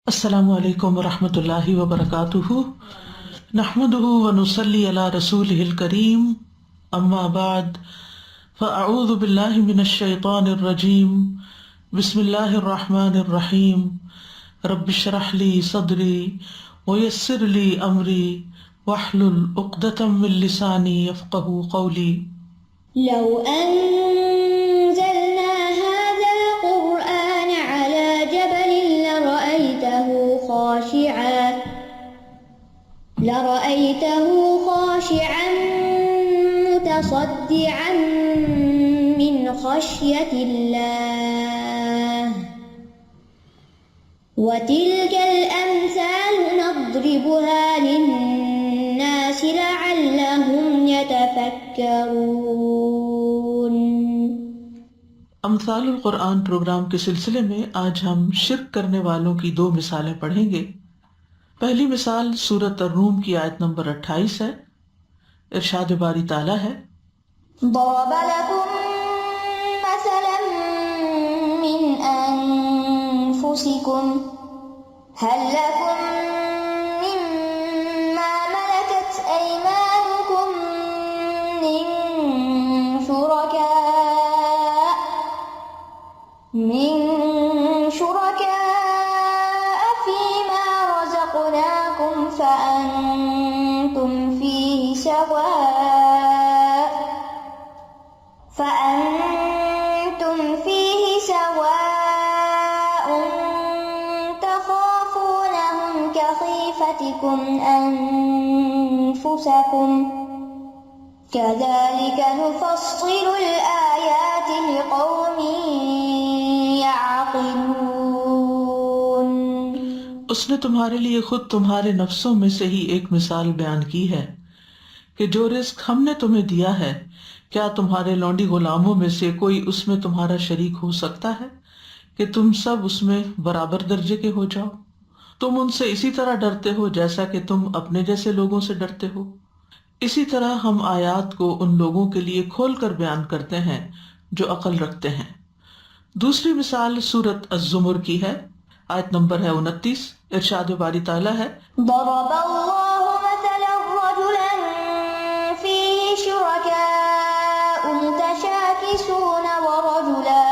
السلام علیکم ورحمۃ اللہ وبرکاتہ، نحمده ونصلی علی رسولہ الکریم، اما بعد فاعوذ باللہ من الشیطان الرجیم، بسم اللہ الرحمن الرحیم، رب اشرح لی صدری ویسر لی امری واحلل عقدۃ من لسانی یفقهوا قولی۔ لو أنزلنا هذا القرآن على جبل لرأيته خاشعا متصدعا من خشية الله وتلك الأمثال نضربها للناس لعلهم يتفكرون۔ امثال القرآن پروگرام کے سلسلے میں آج ہم شرک کرنے والوں کی دو مثالیں پڑھیں گے۔ پہلی مثال سورۃ الروم کی آیت نمبر 28 ہے۔ ارشاد باری تعالیٰ ہے، ضرب لكم مثلا من أنفسكم هل لكم مما ملكت أيمانكم من شركاء فيما رزقناكم فأنتم فيه سواء تخافونهم كخيفتكم أنفسكم كذلك نفصل الآيات لقوم يعقلون۔ اس نے تمہارے لیے خود تمہارے نفسوں میں سے ہی ایک مثال بیان کی ہے کہ جو رزق ہم نے تمہیں دیا ہے، کیا تمہارے لونڈی غلاموں میں سے کوئی اس میں تمہارا شریک ہو سکتا ہے کہ تم سب اس میں برابر درجے کے ہو جاؤ؟ تم ان سے اسی طرح ڈرتے ہو جیسا کہ تم اپنے جیسے لوگوں سے ڈرتے ہو۔ اسی طرح ہم آیات کو ان لوگوں کے لیے کھول کر بیان کرتے ہیں جو عقل رکھتے ہیں۔ دوسری مثال سورۃ الزمر کی ہے، آیت نمبر ہے 29۔ ارشاد باری تعالیٰ ہے، ضرب الله مثلا رجلا فيه شركاء متشاكسون ورجلا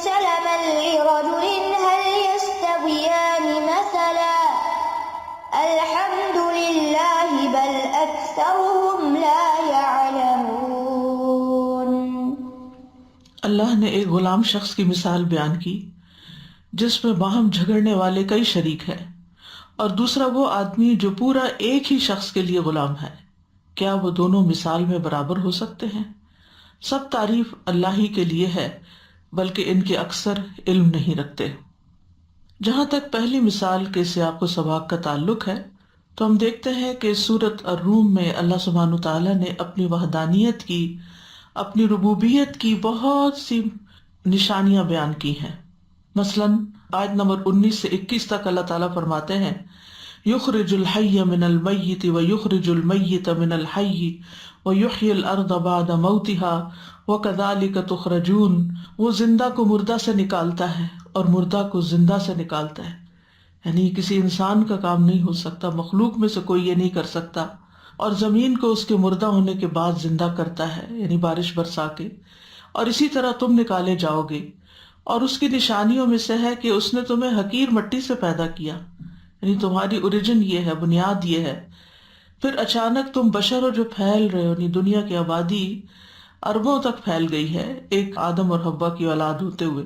سلما لرجل هل يستويان مثلا الحمد لله بل أكثرهم لا يعلمون۔ اللہ نے ایک غلام شخص کی مثال بیان کی جس میں باہم جھگڑنے والے کئی شریک ہیں، اور دوسرا وہ آدمی جو پورا ایک ہی شخص کے لیے غلام ہے۔ کیا وہ دونوں مثال میں برابر ہو سکتے ہیں؟ سب تعریف اللہ ہی کے لیے ہے، بلکہ ان کے اکثر علم نہیں رکھتے۔ جہاں تک پہلی مثال کے سیاق و سباق کا تعلق ہے تو ہم دیکھتے ہیں کہ سورۃ الروم میں اللہ سبحانہ تعالیٰ نے اپنی وحدانیت کی، اپنی ربوبیت کی بہت سی نشانیاں بیان کی ہیں۔ مثلاً آیت نمبر 19 سے 21 تک اللہ تعالیٰ فرماتے ہیں، یخرج الحی من المیت ویخرج المیت من الحی ویحیی الارض بعد موتها وکذالک تخرجون۔ وہ زندہ کو مردہ سے نکالتا ہے اور مردہ کو زندہ سے نکالتا ہے، یعنی کسی انسان کا کام نہیں ہو سکتا، مخلوق میں سے کوئی یہ نہیں کر سکتا، اور زمین کو اس کے مردہ ہونے کے بعد زندہ کرتا ہے، یعنی بارش برسا کے، اور اسی طرح تم نکالے جاؤ گے۔ اور اس کی نشانیوں میں سے ہے کہ اس نے تمہیں حقیر مٹی سے پیدا کیا، یعنی تمہاری اوریجن یہ ہے، بنیاد یہ ہے۔ پھر اچانک تم بشر ہو جو پھیل رہے ہو، یعنی دنیا کی آبادی اربوں تک پھیل گئی ہے ایک آدم اور حوا کی اولاد ہوتے ہوئے۔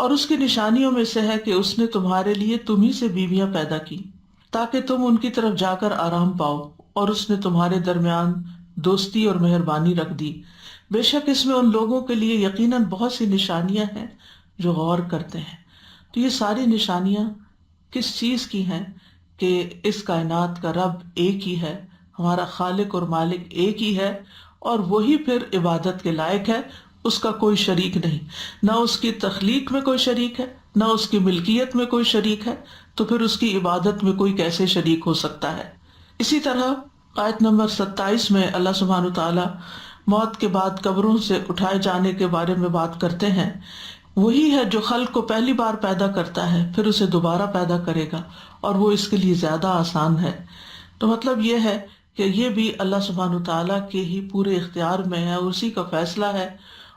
اور اس کی نشانیوں میں سے ہے کہ اس نے تمہارے لیے تمہیں سے بیویاں پیدا کی تاکہ تم ان کی طرف جا کر آرام پاؤ، اور اس نے تمہارے درمیان دوستی اور مہربانی رکھ دی۔ بے شک اس میں ان لوگوں کے لیے یقیناً بہت سی نشانیاں ہیں جو غور کرتے ہیں۔ تو یہ ساری نشانیاں کس چیز کی ہیں؟ کہ اس کائنات کا رب ایک ہی ہے، ہمارا خالق اور مالک ایک ہی ہے، اور وہی پھر عبادت کے لائق ہے، اس کا کوئی شریک نہیں، نہ اس کی تخلیق میں کوئی شریک ہے، نہ اس کی ملکیت میں کوئی شریک ہے، تو پھر اس کی عبادت میں کوئی کیسے شریک ہو سکتا ہے۔ اسی طرح آیت نمبر 27 میں اللہ سبحانہ تعالیٰ موت کے بعد قبروں سے اٹھائے جانے کے بارے میں بات کرتے ہیں وہی ہے جو خلق کو پہلی بار پیدا کرتا ہے پھر اسے دوبارہ پیدا کرے گا، اور وہ اس کے لیے زیادہ آسان ہے۔ تو مطلب یہ ہے کہ یہ بھی اللہ سبحانہ تعالیٰ کے ہی پورے اختیار میں ہے، اسی کا فیصلہ ہے،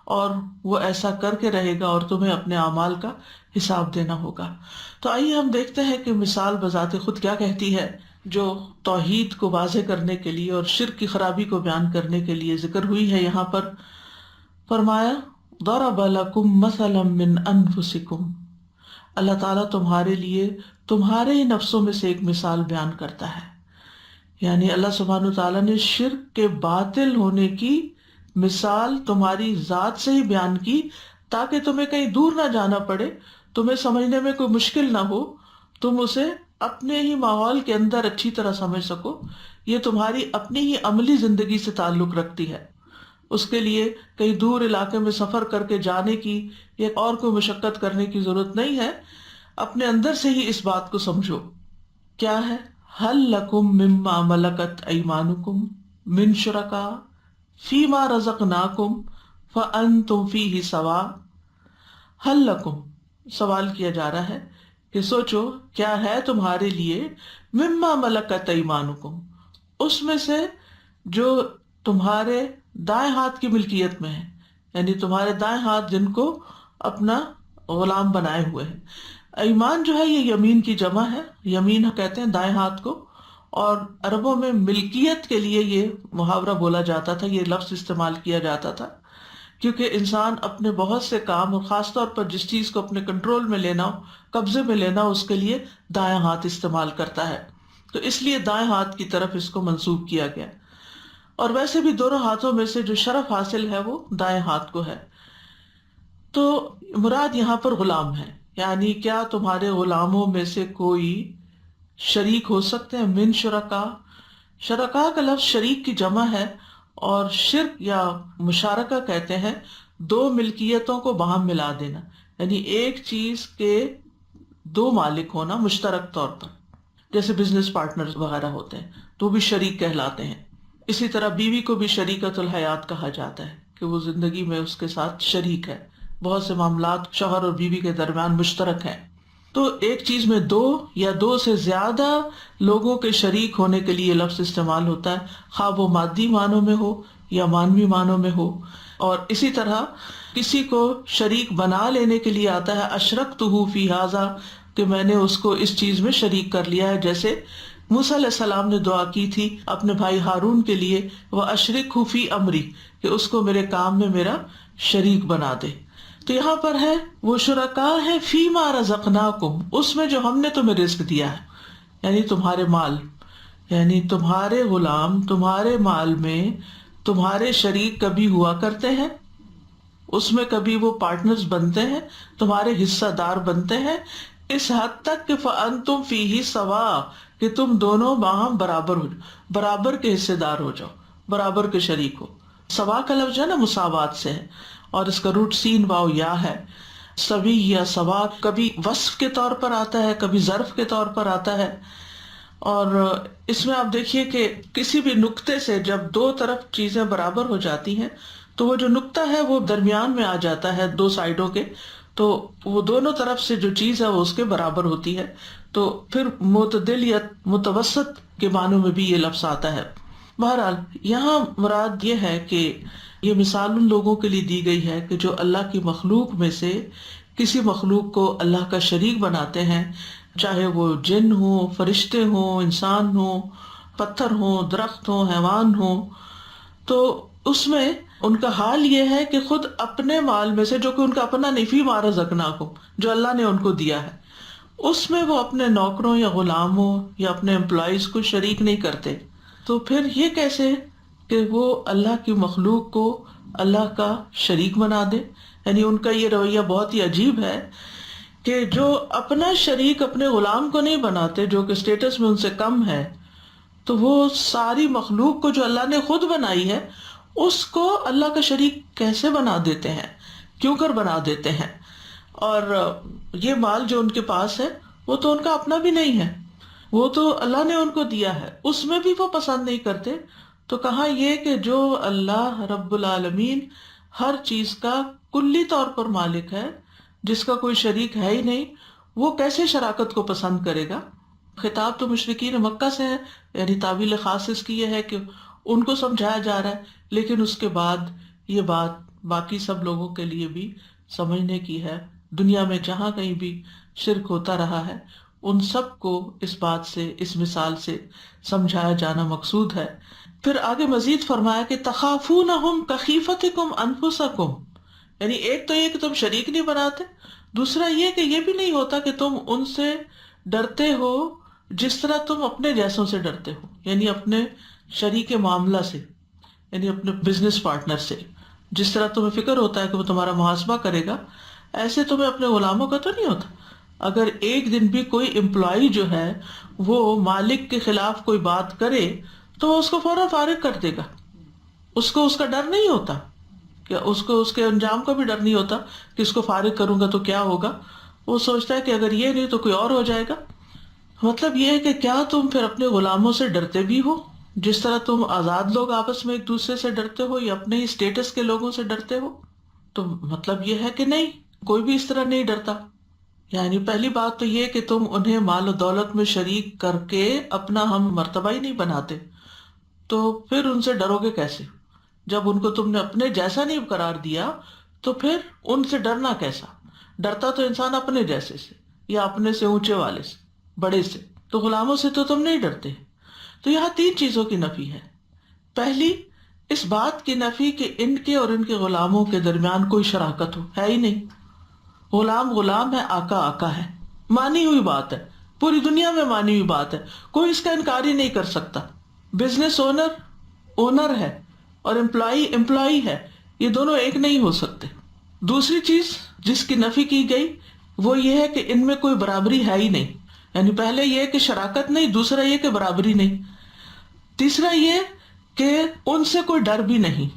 اور وہ ایسا کر کے رہے گا اور تمہیں اپنے اعمال کا حساب دینا ہوگا۔ تو آئیے ہم دیکھتے ہیں کہ مثال بذات خود کیا کہتی ہے، جو توحید کو واضح کرنے کے لیے اور شرک کی خرابی کو بیان کرنے کے لیے ذکر ہوئی ہے۔ یہاں پر فرمایا ضرب لکم مثلا من انفسکم، اللہ تعالیٰ تمہارے لیے تمہارے ہی نفسوں میں سے ایک مثال بیان کرتا ہے، یعنی اللہ سبحانہ تعالیٰ نے شرک کے باطل ہونے کی مثال تمہاری ذات سے ہی بیان کی، تاکہ تمہیں کہیں دور نہ جانا پڑے، تمہیں سمجھنے میں کوئی مشکل نہ ہو، تم اسے اپنے ہی ماحول کے اندر اچھی طرح سمجھ سکو۔ یہ تمہاری اپنی ہی عملی زندگی سے تعلق رکھتی ہے، اس کے لیے کہیں دور علاقے میں سفر کر کے جانے کی یا اور کوئی مشقت کرنے کی ضرورت نہیں ہے، اپنے اندر سے ہی اس بات کو سمجھو۔ کیا ہے؟ هل لکم مما ملکت ایمانکم من شرکاء فیما رزقناکم فانتم فیہ سواء۔ هل لکم، سوال کیا جا رہا ہے کہ سوچو کیا ہے تمہارے لیے مما ملکت ایمانکم، اس میں سے جو تمہارے دائیں ہاتھ کی ملکیت میں ہے، یعنی تمہارے دائیں ہاتھ جن کو اپنا غلام بنائے ہوئے ہیں۔ ایمان جو ہے یہ یمین کی جمع ہے، یمین کہتے ہیں دائیں ہاتھ کو، اور عربوں میں ملکیت کے لیے یہ محاورہ بولا جاتا تھا، یہ لفظ استعمال کیا جاتا تھا، کیونکہ انسان اپنے بہت سے کام اور خاص طور پر جس چیز کو اپنے کنٹرول میں لینا ہو، قبضے میں لینا ہو، اس کے لیے دائیں ہاتھ استعمال کرتا ہے، تو اس لیے دائیں ہاتھ کی طرف اس کو منسوب کیا گیا۔ اور ویسے بھی دونوں ہاتھوں میں سے جو شرف حاصل ہے وہ دائیں ہاتھ کو ہے۔ تو مراد یہاں پر غلام ہے، یعنی کیا تمہارے غلاموں میں سے کوئی شریک ہو سکتے ہیں؟ من شرکا، شرکا کا لفظ شریک کی جمع ہے، اور شرک یا مشارکہ کہتے ہیں دو ملکیتوں کو باہم ملا دینا، یعنی ایک چیز کے دو مالک ہونا مشترک طور پر، جیسے بزنس پارٹنر وغیرہ ہوتے ہیں تو بھی شریک کہلاتے ہیں۔ اسی طرح بیوی کو بھی شریکت الحیات کہا جاتا ہے کہ وہ زندگی میں اس کے ساتھ شریک ہے، بہت سے معاملات شوہر اور بیوی کے درمیان مشترک ہیں۔ تو ایک چیز میں دو یا دو سے زیادہ لوگوں کے شریک ہونے کے لیے لفظ استعمال ہوتا ہے، خواہ وہ مادی معنوں میں ہو یا مانوی معنوں میں ہو۔ اور اسی طرح کسی کو شریک بنا لینے کے لیے آتا ہے اشرکتہ فی ھذا، کہ میں نے اس کو اس چیز میں شریک کر لیا ہے، جیسے موسیٰ علیہ السلام نے دعا کی تھی اپنے بھائی ہارون کے لیے، وَأَشْرِكْهُ فِي أَمْرِي، کہ اس کو میرے کام میں میرا شریک بنا دے۔ تو یہاں پر ہے وہ شرکاء ہے فیما رزقناکم، اس میں جو ہم نے تمہیں رزق دیا ہے، یعنی تمہارے مال، یعنی تمہارے غلام تمہارے مال میں تمہارے شریک کبھی ہوا کرتے ہیں، اس میں کبھی وہ پارٹنرز بنتے ہیں، تمہارے حصہ دار بنتے ہیں، اس حد تک کہ فَأَنْتُمْ فِيهِ سَوَاء، کہ تم دونوں باہم برابر ہو جاؤ، برابر کے حصے دار ہو جاؤ، برابر کے شریک ہو۔ سوا کا لفظ جو ہے نا مساوات سے ہے، اور اس کا روٹ سین واو یا ہے۔ سوی یا سوا کبھی وصف کے طور پر آتا ہے، کبھی ظرف کے طور پر آتا ہے، اور اس میں آپ دیکھیے کہ کسی بھی نقطے سے جب دو طرف چیزیں برابر ہو جاتی ہیں تو وہ جو نقطہ ہے وہ درمیان میں آ جاتا ہے دو سائڈوں کے، تو وہ دونوں طرف سے جو چیز ہے وہ اس کے برابر ہوتی ہے، تو پھر معتدل یا متوسط کے معنوں میں بھی یہ لفظ آتا ہے۔ بہرحال یہاں مراد یہ ہے کہ یہ مثال ان لوگوں کے لیے دی گئی ہے کہ جو اللہ کی مخلوق میں سے کسی مخلوق کو اللہ کا شریک بناتے ہیں، چاہے وہ جن ہوں، فرشتے ہوں، انسان ہوں، پتھر ہوں، درخت ہوں، حیوان ہوں، تو اس میں ان کا حال یہ ہے کہ خود اپنے مال میں سے، جو کہ ان کا اپنا نہیں، فیما رزقناکم، جو اللہ نے ان کو دیا ہے، اس میں وہ اپنے نوکروں یا غلاموں یا اپنے امپلائیز کو شریک نہیں کرتے۔ تو پھر یہ کیسے کہ وہ اللہ کی مخلوق کو اللہ کا شریک بنا دے؟ یعنی ان کا یہ رویہ بہت ہی عجیب ہے کہ جو اپنا شریک اپنے غلام کو نہیں بناتے، جو کہ اسٹیٹس میں ان سے کم ہے، تو وہ ساری مخلوق کو جو اللہ نے خود بنائی ہے اس کو اللہ کا شریک کیسے بنا دیتے ہیں، کیوں کر بنا دیتے ہیں؟ اور یہ مال جو ان کے پاس ہے وہ تو ان کا اپنا بھی نہیں ہے، وہ تو اللہ نے ان کو دیا ہے، اس میں بھی وہ پسند نہیں کرتے۔ تو کہاں یہ کہ جو اللہ رب العالمین ہر چیز کا کلی طور پر مالک ہے، جس کا کوئی شریک ہے ہی نہیں وہ کیسے شراکت کو پسند کرے گا؟ خطاب تو مشرکین مکہ سے ہے، یعنی تعویل خاص اس کی یہ ہے کہ ان کو سمجھایا جا رہا ہے، لیکن اس کے بعد یہ بات باقی سب لوگوں کے لیے بھی سمجھنے کی ہے۔ دنیا میں جہاں کہیں بھی شرک ہوتا رہا ہے ان سب کو اس بات سے، اس مثال سے سمجھایا جانا مقصود ہے۔ پھر آگے مزید فرمایا کہ تخافونہم کخیفتکم انفسکم، یعنی ایک تو یہ کہ تم شریک نہیں بناتے، دوسرا یہ کہ یہ بھی نہیں ہوتا کہ تم ان سے ڈرتے ہو جس طرح تم اپنے جیسوں سے ڈرتے ہو، یعنی اپنے شریک معاملہ سے، یعنی اپنے بزنس پارٹنر سے جس طرح تمہیں فکر ہوتا ہے کہ وہ تمہارا محاسبہ کرے گا، ایسے تمہیں اپنے غلاموں کا تو نہیں ہوتا۔ اگر ایک دن بھی کوئی امپلائی جو ہے وہ مالک کے خلاف کوئی بات کرے تو وہ اس کو فوراً فارغ کر دے گا، اس کو اس کا ڈر نہیں ہوتا، کہ اس کو اس کے انجام کا بھی ڈر نہیں ہوتا کہ اس کو فارغ کروں گا تو کیا ہوگا، وہ سوچتا ہے کہ اگر یہ نہیں تو کوئی اور ہو جائے گا۔ مطلب یہ ہے کہ کیا تم پھر اپنے غلاموں سے ڈرتے بھی ہو جس طرح تم آزاد لوگ آپس میں ایک دوسرے سے ڈرتے ہو یا اپنے ہی اسٹیٹس کے لوگوں سے ڈرتے ہو؟ تو مطلب یہ ہے کہ نہیں، کوئی بھی اس طرح نہیں ڈرتا۔ یعنی پہلی بات تو یہ کہ تم انہیں مال و دولت میں شریک کر کے اپنا ہم مرتبہ ہی نہیں بناتے، تو پھر ان سے ڈرو گے کیسے؟ جب ان کو تم نے اپنے جیسا نہیں قرار دیا تو پھر ان سے ڈرنا کیسا؟ ڈرتا تو انسان اپنے جیسے سے یا اپنے سے اونچے والے سے، بڑے سے، تو غلاموں سے تو تم نہیں ڈرتے۔ تو یہاں تین چیزوں کی نفی ہے۔ پہلی، اس بات کی نفی کہ ان کے اور ان کے غلاموں کے درمیان کوئی شراکت ہو، ہے ہی نہیں۔ غلام غلام ہے، آقا آقا ہے، مانی ہوئی بات ہے، پوری دنیا میں مانی ہوئی بات ہے، کوئی اس کا انکار ہی نہیں کر سکتا۔ بزنس اونر اونر ہے اور امپلائی امپلائی ہے، یہ دونوں ایک نہیں ہو سکتے۔ دوسری چیز جس کی نفی کی گئی وہ یہ ہے کہ ان میں کوئی برابری ہے ہی نہیں، یعنی پہلے یہ کہ شراکت نہیں، دوسرا یہ کہ برابری نہیں، تیسرا یہ کہ ان سے کوئی ڈر بھی نہیں،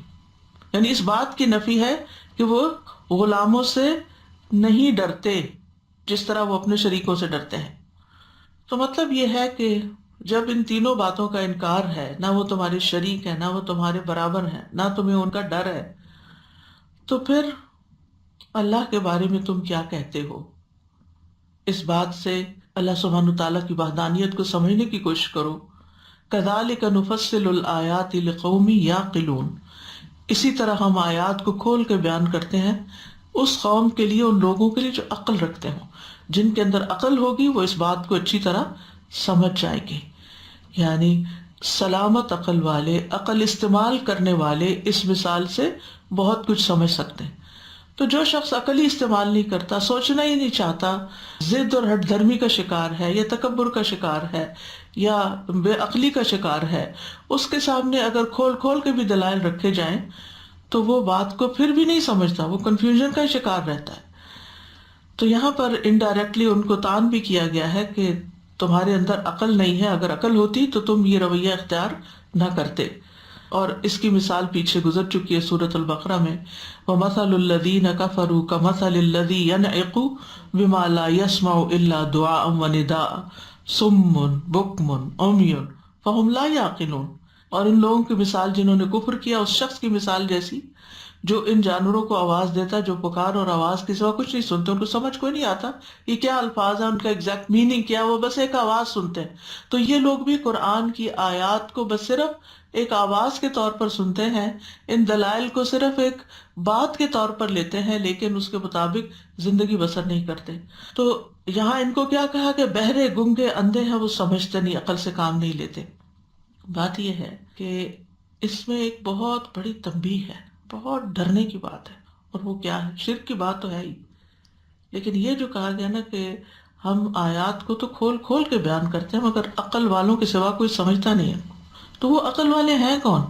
یعنی اس بات کی نفی ہے کہ وہ غلاموں سے نہیں ڈرتے جس طرح وہ اپنے شریکوں سے ڈرتے ہیں۔ تو مطلب یہ ہے کہ جب ان تینوں باتوں کا انکار ہے، نہ وہ تمہارے شریک ہے، نہ وہ تمہارے برابر ہیں، نہ تمہیں ان کا ڈر ہے، تو پھر اللہ کے بارے میں تم کیا کہتے ہو؟ اس بات سے اللہ سبحانہ تعالیٰ کی وحدانیت کو سمجھنے کی کوشش کرو۔ کذالک نفصل الآیات لقوم یعقلون، اسی طرح ہم آیات کو کھول کے بیان کرتے ہیں اس قوم کے لیے، ان لوگوں کے لیے جو عقل رکھتے ہوں، جن کے اندر عقل ہوگی وہ اس بات کو اچھی طرح سمجھ جائے گے۔ یعنی سلامت عقل والے، عقل استعمال کرنے والے اس مثال سے بہت کچھ سمجھ سکتے ہیں۔ تو جو شخص عقل ہی استعمال نہیں کرتا، سوچنا ہی نہیں چاہتا، ضد اور ہٹ دھرمی کا شکار ہے یا تکبر کا شکار ہے یا بے عقلی کا شکار ہے، اس کے سامنے اگر کھول کھول کے بھی دلائل رکھے جائیں تو وہ بات کو پھر بھی نہیں سمجھتا، وہ کنفیوژن کا شکار رہتا ہے۔ تو یہاں پر انڈائریکٹلی ان کو تان بھی کیا گیا ہے کہ تمہارے اندر عقل نہیں ہے، اگر عقل ہوتی تو تم یہ رویہ اختیار نہ کرتے۔ اور اس کی مثال پیچھے گزر چکی ہے سورۃ البقرہ میں، وَمَثَلُ الَّذِينَ كَفَرُوا كَمَثَلِ الَّذِي يَنْعِقُ بِمَا لَا يَسْمَعُ إِلَّا دُعَاءً وَنِدَاءً صُمٌّ بُكْمٌ عُمْيٌ فَهُمْ لَا يَعْقِلُونَ۔ اور ان لوگوں کی مثال جنہوں نے کفر کیا اس شخص کی مثال جیسی جو ان جانوروں کو آواز دیتا جو پکار اور آواز کے سوا کچھ نہیں سنتے، ان کو سمجھ کوئی نہیں آتا یہ کیا الفاظ ہیں، ان کا ایگزیکٹ میننگ کیا، وہ بس ایک آواز سنتے ہیں۔ تو یہ لوگ بھی قرآن کی آیات کو بس صرف ایک آواز کے طور پر سنتے ہیں، ان دلائل کو صرف ایک بات کے طور پر لیتے ہیں، لیکن اس کے مطابق زندگی بسر نہیں کرتے۔ تو یہاں ان کو کیا کہا کہ بہرے گنگے اندھے ہیں، وہ سمجھتے نہیں، عقل سے کام نہیں لیتے۔ بات یہ ہے کہ اس میں ایک بہت بڑی تنبیہ ہے، بہت ڈرنے کی بات ہے، اور وہ کیا ہے؟ شرک کی بات تو ہے ہی، لیکن یہ جو کہا گیا نا کہ ہم آیات کو تو کھول کھول کے بیان کرتے ہیں مگر عقل والوں کے سوا کوئی سمجھتا نہیں ہے، تو وہ عقل والے ہیں کون؟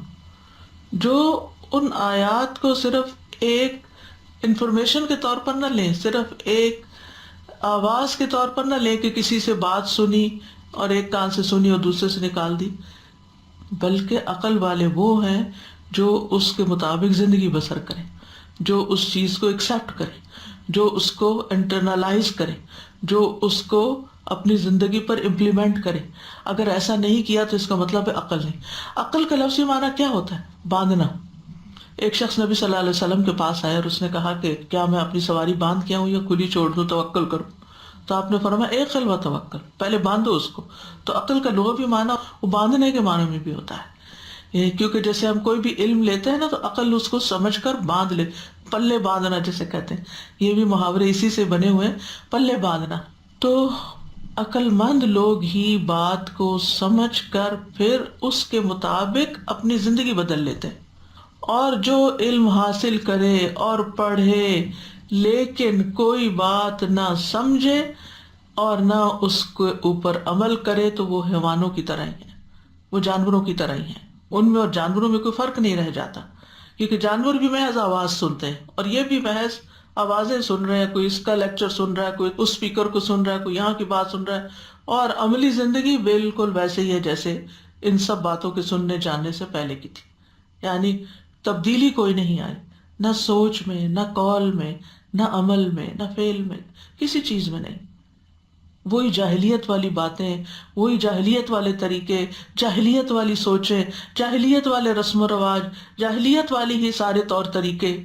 جو ان آیات کو صرف ایک انفارمیشن کے طور پر نہ لیں، صرف ایک آواز کے طور پر نہ لیں کہ کسی سے بات سنی اور ایک کان سے سنی اور دوسرے سے نکال دی، بلکہ عقل والے وہ ہیں جو اس کے مطابق زندگی بسر کریں، جو اس چیز کو ایکسیپٹ کریں، جو اس کو انٹرنلائز کریں، جو اس کو اپنی زندگی پر امپلیمنٹ کریں۔ اگر ایسا نہیں کیا تو اس کا مطلب ہے عقل نہیں۔ عقل کا لفظی معنی کیا ہوتا ہے؟ باندھنا۔ ایک شخص نبی صلی اللہ علیہ وسلم کے پاس آیا اور اس نے کہا کہ کیا میں اپنی سواری باندھ کے آؤں یا کھلی چھوڑ دوں، توکل کروں؟ تو آپ نے فرمایا ایک خل و توکل، پہلے باندھو اس کو۔ تو عقل کا لغوی معنی وہ باندھنے کے معنی میں بھی ہوتا ہے، کیونکہ جیسے ہم کوئی بھی علم لیتے ہیں نا تو عقل اس کو سمجھ کر باندھ لے، پلے باندھنا جیسے کہتے ہیں، یہ بھی محاورے اسی سے بنے ہوئے ہیں، پلے باندھنا۔ تو عقل مند لوگ ہی بات کو سمجھ کر پھر اس کے مطابق اپنی زندگی بدل لیتے ہیں، اور جو علم حاصل کرے اور پڑھے لیکن کوئی بات نہ سمجھے اور نہ اس کے اوپر عمل کرے تو وہ حیوانوں کی طرح ہی ہیں، وہ جانوروں کی طرح ہی ہیں۔ ان میں اور جانوروں میں کوئی فرق نہیں رہ جاتا، کیونکہ جانور بھی محض آواز سنتے ہیں اور یہ بھی محض آوازیں سن رہے ہیں، کوئی اس کا لیکچر سن رہا ہے، کوئی اس اسپیکر کو سن رہا ہے، کوئی یہاں کی بات سن رہا ہے، اور عملی زندگی بالکل ویسے ہی ہے جیسے ان سب باتوں کے سننے جاننے سے پہلے کی تھی۔ یعنی تبدیلی کوئی نہیں آئی، نہ سوچ میں، نہ قول میں، نہ عمل میں، نہ فعل میں، کسی چیز میں نہیں۔ وہی جاہلیت والی باتیں، وہی جاہلیت والے طریقے، جاہلیت والی سوچیں، جاہلیت والے رسم و رواج، جاہلیت والی ہی سارے طور طریقے،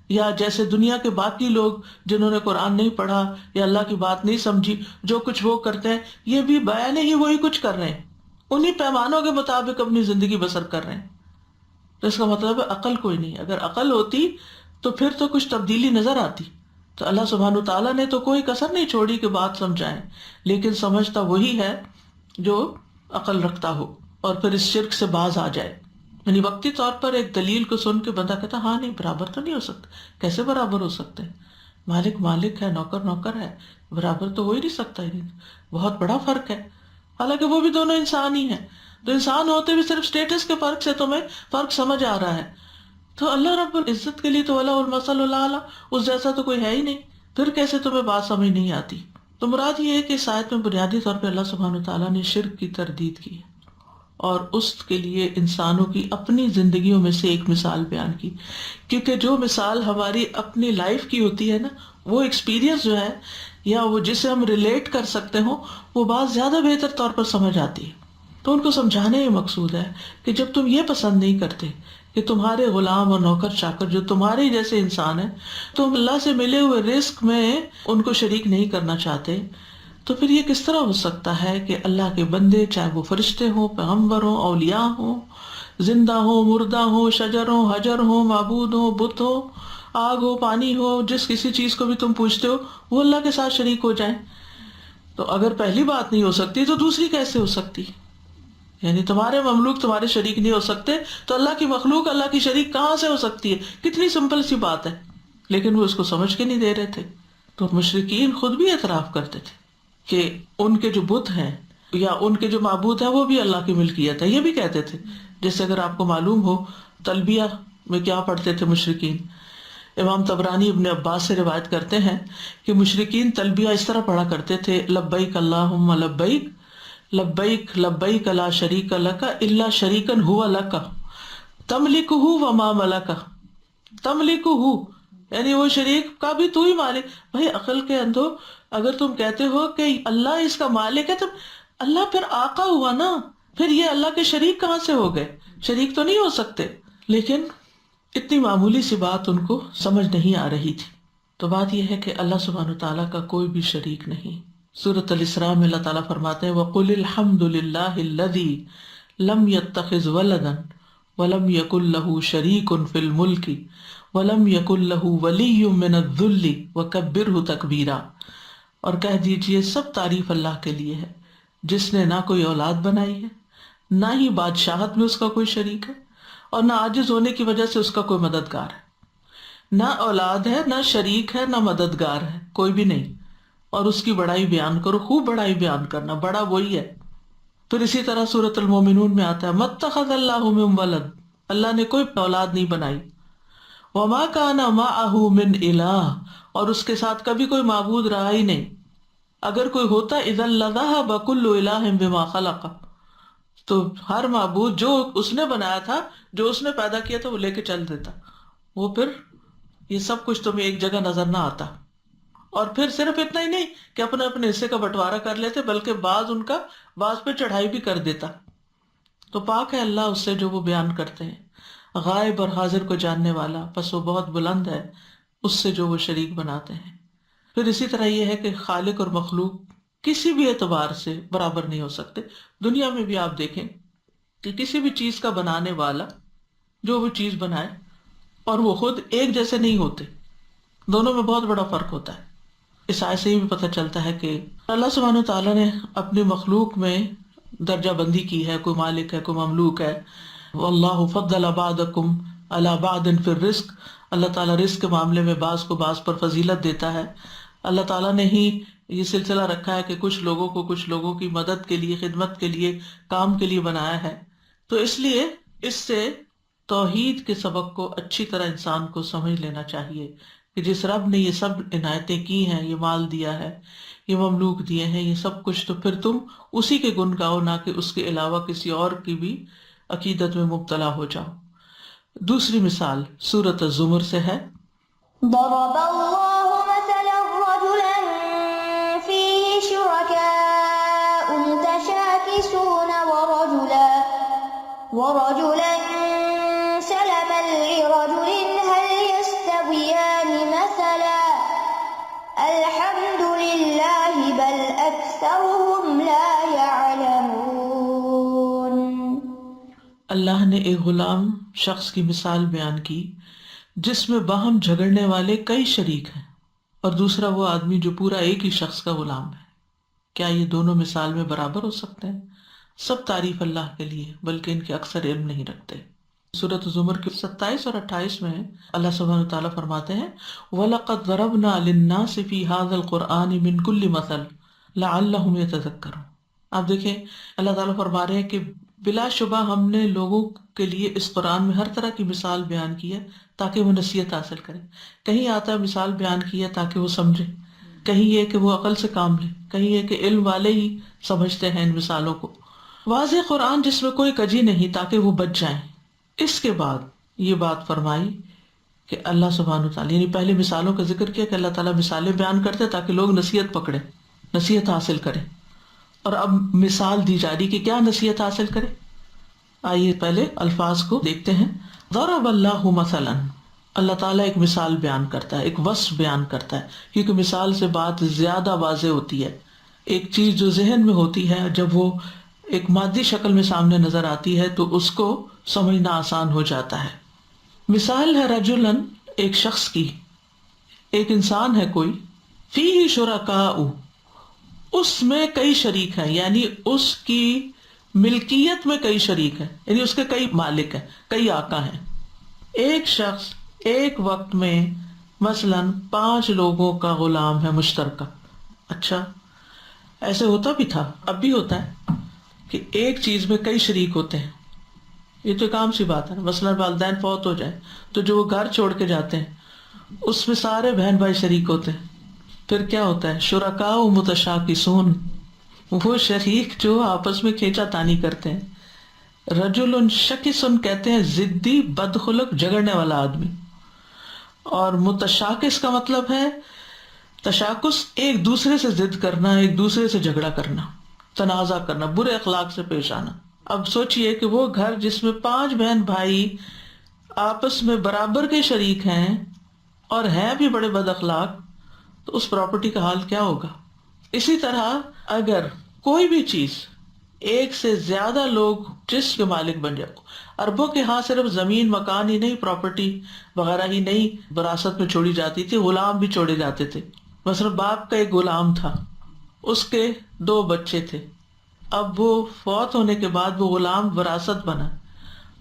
یا جیسے دنیا کے باقی لوگ جنہوں نے قرآن نہیں پڑھا یا اللہ کی بات نہیں سمجھی، جو کچھ وہ کرتے ہیں یہ بھی بیان ہی وہی کچھ کر رہے ہیں، انہی پیمانوں کے مطابق اپنی زندگی بسر کر رہے ہیں۔ تو اس کا مطلب ہے عقل کوئی نہیں۔ اگر عقل ہوتی تو پھر تو کچھ تبدیلی نظر آتی۔ تو اللہ سبحانہ تعالیٰ نے تو کوئی کسر نہیں چھوڑی کہ بات سمجھائیں، لیکن سمجھتا وہی ہے جو عقل رکھتا ہو اور پھر اس شرک سے باز آ جائے۔ یعنی وقتی طور پر ایک دلیل کو سن کے بندہ کہتا ہاں نہیں برابر تو نہیں ہو سکتا، کیسے برابر ہو سکتے ہیں، مالک مالک ہے، نوکر نوکر ہے، برابر تو ہو ہی نہیں سکتا، ہی بہت بڑا فرق ہے، حالانکہ وہ بھی دونوں انسان ہی ہیں۔ تو انسان ہوتے بھی صرف سٹیٹس کے فرق سے تمہیں فرق سمجھ آ رہا ہے، تو اللہ رب العزت کے لیے تو وَلَهُ الْمَثَلُ الْأَعْلَىٰ، اس جیسا تو کوئی ہے ہی نہیں، پھر کیسے تمہیں بات سمجھ نہیں آتی؟ تو مراد یہ ہے کہ اس آیت میں بنیادی طور پہ اللہ سبحانہ تعالیٰ نے شرک کی تردید کی ہے اور اس کے لیے انسانوں کی اپنی زندگیوں میں سے ایک مثال بیان کی، کیونکہ جو مثال ہماری اپنی لائف کی ہوتی ہے نا، وہ ایکسپیرینس جو ہے یا وہ جسے ہم ریلیٹ کر سکتے ہوں، وہ بات زیادہ بہتر طور پر سمجھ آتی ہے۔ تو ان کو سمجھانے یہ مقصود ہے کہ جب تم یہ پسند نہیں کرتے کہ تمہارے غلام اور نوکر چاکر جو تمہارے جیسے انسان ہیں، تم اللہ سے ملے ہوئے رزق میں ان کو شریک نہیں کرنا چاہتے، تو پھر یہ کس طرح ہو سکتا ہے کہ اللہ کے بندے، چاہے وہ فرشتے ہوں، پیغمبر ہوں، اولیاء ہوں، زندہ ہوں، مردہ ہوں، شجر ہوں، حجر ہوں، معبود ہوں، بت ہو، آگ ہو، پانی ہو، جس کسی چیز کو بھی تم پوچھتے ہو وہ اللہ کے ساتھ شریک ہو جائیں؟ تو اگر پہلی بات نہیں ہو سکتی تو دوسری کیسے ہو سکتی؟ یعنی تمہارے مملوک تمہارے شریک نہیں ہو سکتے تو اللہ کی مخلوق اللہ کی شریک کہاں سے ہو سکتی ہے؟ کتنی سمپل سی بات ہے، لیکن وہ اس کو سمجھ کے نہیں دے رہے تھے۔ تو مشرکین خود بھی اعتراف کرتے تھے کہ ان کے جو بت ہیں یا ان کے جو معبود ہیں وہ بھی اللہ کی ملکیت ہے، یہ بھی کہتے تھے۔ جیسے اگر آپ کو معلوم ہو تلبیہ میں کیا پڑھتے تھے مشرکین، امام طبرانی ابن عباس سے روایت کرتے ہیں کہ مشرکین تلبیہ اس طرح پڑھا کرتے تھے: لبیک اللہم لبیک، لبیک لبیک لا شریک لک الا شریکا هو لک تملکہ وما ملک، تملکہ یعنی وہ شریک کا بھی تو ہی مالک۔ بھائی عقل کے اندھو، اگر تم کہتے ہو کہ اللہ اس کا مالک ہے تو اللہ پھر آقا ہوا نا، پھر یہ اللہ کے شریک کہاں سے ہو گئے؟ شریک تو نہیں ہو سکتے۔ لیکن اتنی معمولی سی بات ان کو سمجھ نہیں آ رہی تھی۔ تو بات یہ ہے کہ اللہ سبحانہ تعالیٰ کا کوئی بھی شریک نہیں۔ سورۃ الاسراء میں اللہ تعالیٰ فرماتے ہیں وَقُلِ الْحَمْدُ لِلَّهِ الَّذِي لَمْ يَتَّخِذْ وَلَدًا وَلَمْ يَكُنْ لَهُ شَرِيكٌ فِي الْمُلْكِ وَلَمْ يَكُنْ لَهُ وَلِيٌّ مِّنَ الذُّلِّ وَكَبِّرْهُ تَكْبِيرًا، اور کہہ دیجئے سب تعریف اللہ کے لیے ہے جس نے نہ کوئی اولاد بنائی ہے، نہ ہی بادشاہت میں اس کا کوئی شریک ہے، اور نہ عاجز ہونے کی وجہ سے اس کا کوئی مددگار ہے۔ نہ اولاد ہے، نہ شریک ہے، نہ مددگار ہے، کوئی بھی نہیں، اور اس کی بڑائی بیان کرو، خوب بڑائی بیان کرنا، بڑا وہی ہے۔ پھر اسی طرح سورۃ المومنون میں آتا ہے مَتَّخَذَ اللَّهُ مِن وَلَدٍ، اللہ نے کوئی اولاد نہیں بنائی، وَمَا كَانَ مَعَهُ مِنْ إِلَٰهٍ، اور اس کے ساتھ کبھی کوئی معبود رہا ہی نہیں۔ اگر کوئی ہوتا اِذًا لَذَهَبَ كُلُّ إِلَٰهٍ بِمَا خَلَقَ، تو ہر معبود جو اس نے بنایا تھا، جو اس نے پیدا کیا تھا، وہ لے کے چل دیتا، وہ پھر یہ سب کچھ تمہیں ایک جگہ نظر نہ آتا۔ اور پھر صرف اتنا ہی نہیں کہ اپنے اپنے حصے کا بٹوارا کر لیتے، بلکہ بعض ان کا بعض پہ چڑھائی بھی کر دیتا۔ تو پاک ہے اللہ اس سے جو وہ بیان کرتے ہیں۔ غائب اور حاضر کو جاننے والا، پس وہ بہت بلند ہے اس سے جو وہ شریک بناتے ہیں۔ پھر اسی طرح یہ ہے کہ خالق اور مخلوق کسی بھی اعتبار سے برابر نہیں ہو سکتے۔ دنیا میں بھی آپ دیکھیں کہ کسی بھی چیز کا بنانے والا جو وہ چیز بنائے اور وہ خود ایک جیسے نہیں ہوتے، دونوں میں بہت بڑا فرق ہوتا ہے۔ اس آیت سے یہ بھی پتہ چلتا ہے کہ اللہ سبحانہ وتعالیٰ نے اپنی مخلوق میں درجہ بندی کی ہے، کوئی مالک ہے، کوئی مملوک ہے۔ واللہ فضل بعضکم علی بعض فی الرزق، اللہ تعالیٰ رزق کے معاملے میں بعض کو بعض پر فضیلت دیتا ہے۔ اللہ تعالیٰ نے ہی یہ سلسلہ رکھا ہے کہ کچھ لوگوں کو کچھ لوگوں کی مدد کے لیے، خدمت کے لیے، کام کے لیے بنایا ہے۔ تو اس لیے اس سے توحید کے سبق کو اچھی طرح انسان کو سمجھ لینا چاہیے کہ جس رب نے یہ سب عنایتیں کی ہیں، یہ مال دیا ہے، یہ مملوک دیے ہیں، یہ سب کچھ، تو پھر تم اسی کے گن گاؤ، نہ کہ اس کے علاوہ کسی اور کی بھی عقیدت میں مبتلا ہو جاؤ۔ دوسری مثال سورۃ الزمر سے ہے۔ ضرب الله مثلا رجلا فيه شركاء متشاكسون ورجلا سلما لرجل هل يستويان مثلا الحمد لله بل أكثرهم لا يعلمون۔ اللہ نے ایک غلام شخص کی مثال بیان کی جس میں باہم جھگڑنے والے کئی شریک ہیں، اور دوسرا وہ آدمی جو پورا ایک ہی شخص کا غلام ہے۔ کیا یہ دونوں مثال میں برابر ہو سکتے ہیں؟ سب تعریف اللہ کے لیے، بلکہ ان کے اکثر علم نہیں رکھتے۔ سورۃ زمر کے 27 اور 28 میں اللہ سبحانہ وتعالیٰ فرماتے ہیں وَلَقَدْ ضَرَبْنَا لِلنَّاسِ فِي هَذَا الْقُرْآنِ مِنْ كُلِّ مَثَلٍ لَعَلَّهُمْ يَتَذَكَّرُونَ۔ آپ دیکھیں اللہ تعالیٰ فرما رہے ہیں کہ بلا شبہ ہم نے لوگوں کے لیے اس قرآن میں ہر طرح کی مثال بیان کی ہے تاکہ وہ نصیحت حاصل کریں۔ کہیں آتا ہے مثال بیان کی ہے تاکہ وہ سمجھیں، کہیں یہ کہ وہ عقل سے کام لیں، کہیں یہ کہ علم والے ہی سمجھتے ہیں ان مثالوں کو۔ واضح قرآن جس میں کوئی کجی نہیں تاکہ وہ بچ جائیں۔ اس کے بعد یہ بات فرمائی کہ اللہ سبحانہ وتعالیٰ یعنی پہلے مثالوں کا ذکر کیا کہ اللہ تعالیٰ مثالیں بیان کرتے تاکہ لوگ نصیحت پکڑیں، نصیحت حاصل کریں، اور اب مثال دی جا رہی کہ کیا نصیحت حاصل کرے۔ آئیے پہلے الفاظ کو دیکھتے ہیں۔ ضرب اللہ مثلا، اللہ تعالیٰ ایک مثال بیان کرتا ہے، ایک وصف بیان کرتا ہے، کیونکہ مثال سے بات زیادہ واضح ہوتی ہے۔ ایک چیز جو ذہن میں ہوتی ہے جب وہ ایک مادی شکل میں سامنے نظر آتی ہے تو اس کو سمجھنا آسان ہو جاتا ہے۔ مثال ہے رجلن، ایک شخص کی، ایک انسان ہے کوئی، فیہ شرکاء، اس میں کئی شریک ہیں، یعنی اس کی ملکیت میں کئی شریک ہیں، یعنی اس کے کئی مالک ہیں، کئی آقا ہیں۔ ایک شخص ایک وقت میں مثلاً 5 لوگوں کا غلام ہے مشترکہ۔ اچھا، ایسے ہوتا بھی تھا، اب بھی ہوتا ہے کہ ایک چیز میں کئی شریک ہوتے ہیں۔ یہ تو ایک عام سی بات ہے، مثلاً والدین فوت ہو جائیں تو جو وہ گھر چھوڑ کے جاتے ہیں اس میں سارے بہن بھائی شریک ہوتے ہیں۔ پھر کیا ہوتا ہے؟ شرکاء متشاکسون، وہ شریک جو آپس میں کھینچا تانی کرتے ہیں۔ رجل شکسن کہتے ہیں ضدی، بدخلق، جھگڑنے والا آدمی، اور متشاکس کا مطلب ہے تشاکس، ایک دوسرے سے ضد کرنا، ایک دوسرے سے جھگڑا کرنا، تنازع کرنا، برے اخلاق سے پیش آنا۔ اب سوچئے کہ وہ گھر جس میں 5 بہن بھائی آپس میں برابر کے شریک ہیں اور ہیں بھی بڑے بد اخلاق، تو اس پراپرٹی کا حال کیا ہوگا؟ اسی طرح اگر کوئی بھی چیز ایک سے زیادہ لوگ جس کے مالک بن جائے، اربوں کے ہاں صرف زمین مکان ہی نہیں، پراپرٹی وغیرہ ہی نہیں وراثت میں چھوڑی جاتی تھی، غلام بھی چھوڑے جاتے تھے۔ مثلا باپ کا ایک غلام تھا، اس کے 2 بچے تھے، اب وہ فوت ہونے کے بعد وہ غلام وراثت بنا،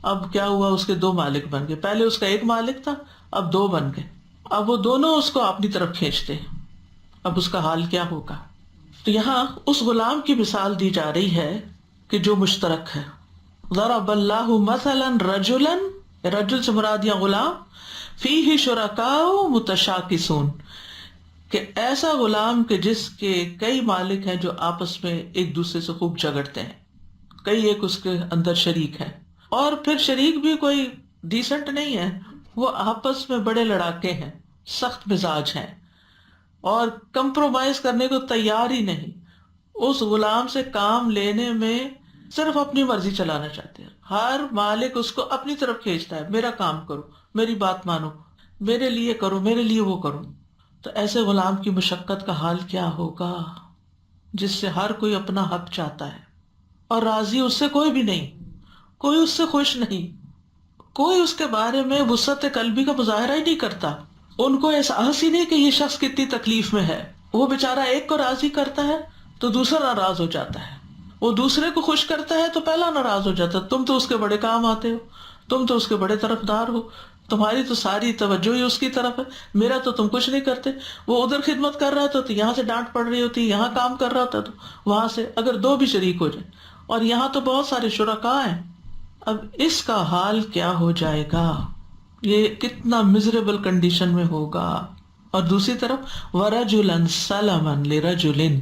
اب کیا ہوا؟ اس کے 2 مالک بن گئے، پہلے اس کا ایک مالک تھا، اب 2 بن گئے، اب وہ دونوں اس کو اپنی طرف کھینچتے ہیں، اب اس کا حال کیا ہوگا؟ تو یہاں اس غلام کی مثال دی جا رہی ہے کہ جو مشترک ہے۔ ضرب اللہ مثلا رجلا، رجل سے مراد یا غلام، فیہ شرکاء متشاکسون، کہ ایسا غلام کہ جس کے کئی مالک ہیں جو آپس میں ایک دوسرے سے خوب جھگڑتے ہیں، کئی ایک اس کے اندر شریک ہیں، اور پھر شریک بھی کوئی ڈیسنٹ نہیں ہے، وہ آپس میں بڑے لڑاکے ہیں، سخت مزاج ہیں، اور کمپرومائز کرنے کو تیار ہی نہیں، اس غلام سے کام لینے میں صرف اپنی مرضی چلانا چاہتے ہیں، ہر مالک اس کو اپنی طرف کھینچتا ہے، میرا کام کرو، میری بات مانو، میرے لیے کرو، میرے لیے وہ کرو. تو ایسے غلام کی مشقت کا حال کیا ہوگا جس سے ہر کوئی اپنا حق چاہتا ہے اور راضی اس سے کوئی بھی نہیں، کوئی اس سے خوش نہیں، کوئی اس کے بارے میں وسعت قلبی کا مظاہرہ ہی نہیں کرتا. ان کو احساس ہی نہیں کہ یہ شخص کتنی تکلیف میں ہے. وہ بیچارہ ایک کو راضی کرتا ہے تو دوسرا ناراض ہو جاتا ہے، وہ دوسرے کو خوش کرتا ہے تو پہلا ناراض ہو جاتا ہے. تم تو اس کے بڑے کام آتے ہو، تم تو اس کے بڑے طرفدار ہو، تمہاری تو ساری توجہ ہی اس کی طرف ہے، میرا تو تم کچھ نہیں کرتے. وہ ادھر خدمت کر رہا تھا تو یہاں سے ڈانٹ پڑ رہی ہوتی، یہاں کام کر رہا تھا تو وہاں سے، اگر دو بھی شریک ہو جائیں، اور یہاں تو بہت سارے شرکاء ہیں. اب اس کا حال کیا ہو جائے گا، یہ کتنا مزریبل کنڈیشن میں ہوگا. اور دوسری طرف وَرَجُلًا سَلَمًا لِرَجُلٍ،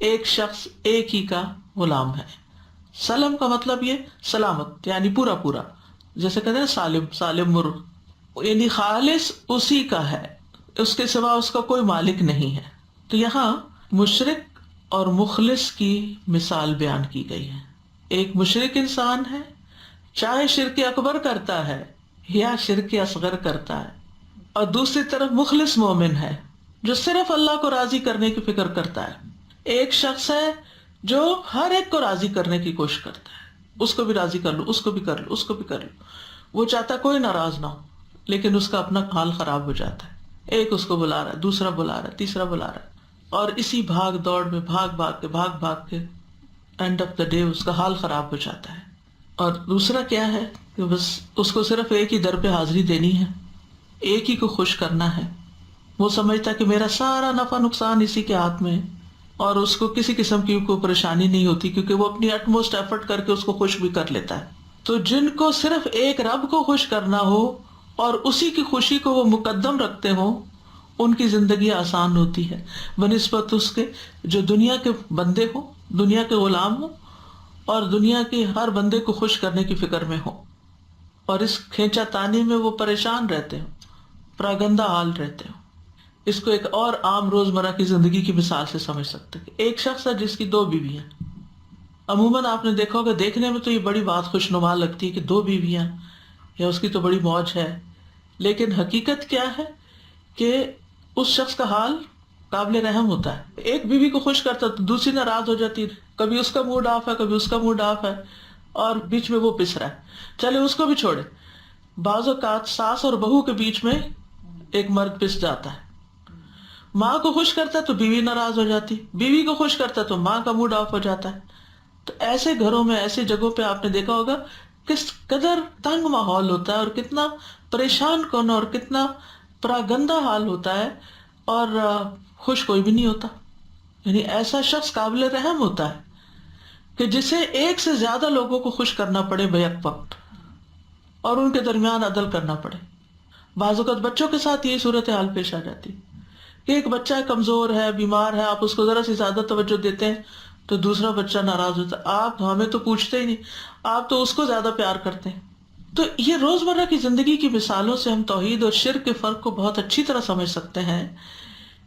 ایک شخص ایک ہی کا غلام ہے. سلم کا مطلب یہ سلامت، یعنی پورا پورا، جیسے کہتے ہیں سالم، سالم مرغ، یعنی خالص اسی کا ہے، اس کے سوا اس کا کوئی مالک نہیں ہے. تو یہاں مشرک اور مخلص کی مثال بیان کی گئی ہے. ایک مشرک انسان ہے، چاہے شرک اکبر کرتا ہے یا شرک اصغر کرتا ہے، اور دوسری طرف مخلص مومن ہے جو صرف اللہ کو راضی کرنے کی فکر کرتا ہے. ایک شخص ہے جو ہر ایک کو راضی کرنے کی کوشش کرتا ہے، اس کو بھی راضی کر لو، اس کو بھی کر لو، اس کو بھی کر لو. وہ چاہتا کوئی ناراض نہ ہو، لیکن اس کا اپنا حال خراب ہو جاتا ہے. ایک اس کو بلا رہا ہے، دوسرا بلا رہا ہے، تیسرا بلا رہا ہے، اور اسی بھاگ دوڑ میں بھاگ بھاگ کے اینڈ آف دا ڈے اس کا حال خراب ہو جاتا ہے. اور دوسرا کیا ہے کہ بس اس کو صرف ایک ہی در پہ حاضری دینی ہے، ایک ہی کو خوش کرنا ہے. وہ سمجھتا ہے کہ میرا سارا نفع نقصان اسی کے ہاتھ میں ہے، اور اس کو کسی قسم کی کوئی پریشانی نہیں ہوتی کیونکہ وہ اپنی اٹموسٹ ایفرٹ کر کے اس کو خوش بھی کر لیتا ہے. تو جن کو صرف ایک رب کو خوش کرنا ہو اور اسی کی خوشی کو وہ مقدم رکھتے ہوں، ان کی زندگی آسان ہوتی ہے بنسبت اس کے جو دنیا کے بندے ہوں، دنیا کے غلام ہوں، اور دنیا کے ہر بندے کو خوش کرنے کی فکر میں ہو، اور اس کھینچا تانی میں وہ پریشان رہتے ہوں، پراگندہ حال رہتے ہوں. اس کو ایک اور عام روزمرہ کی زندگی کی مثال سے سمجھ سکتے ہیں. ایک شخص ہے جس کی 2 بیویاں، عموماً آپ نے دیکھا ہوگا، دیکھنے میں تو یہ بڑی بات خوشنما لگتی ہے کہ 2 بیویاں، یا اس کی تو بڑی موج ہے، لیکن حقیقت کیا ہے کہ اس شخص کا حال قابل رحم ہوتا ہے. ایک بیوی کو خوش کرتا تو دوسری ناراض ہو جاتی، کبھی اس کا موڈ آف ہے، کبھی اس کا موڈ آف ہے، اور بیچ میں وہ پس رہا ہے. چلے اس کو بھی چھوڑے، بعض اوقات ساس اور بہو کے بیچ میں ایک مرد پس جاتا ہے. ماں کو خوش کرتا ہے تو بیوی ناراض ہو جاتی، بیوی کو خوش کرتا ہے تو ماں کا موڈ آف ہو جاتا ہے. تو ایسے گھروں میں، ایسے جگہوں پہ آپ نے دیکھا ہوگا کس قدر تنگ ماحول ہوتا ہے، اور کتنا پریشان کن اور کتنا پراگندہ حال ہوتا ہے، اور خوش کوئی بھی نہیں ہوتا. یعنی ایسا شخص قابل رحم ہوتا ہے کہ جسے ایک سے زیادہ لوگوں کو خوش کرنا پڑے بیک وقت، اور ان کے درمیان عدل کرنا پڑے. بعض اوقات بچوں کے ساتھ یہی صورتحال پیش آ جاتی کہ ایک بچہ کمزور ہے، بیمار ہے، آپ اس کو ذرا سی زیادہ توجہ دیتے ہیں تو دوسرا بچہ ناراض ہوتا ہے، آپ ہمیں تو پوچھتے ہی نہیں، آپ تو اس کو زیادہ پیار کرتے ہیں. تو یہ روزمرہ کی زندگی کی مثالوں سے ہم توحید اور شرک کے فرق کو بہت اچھی طرح سمجھ سکتے ہیں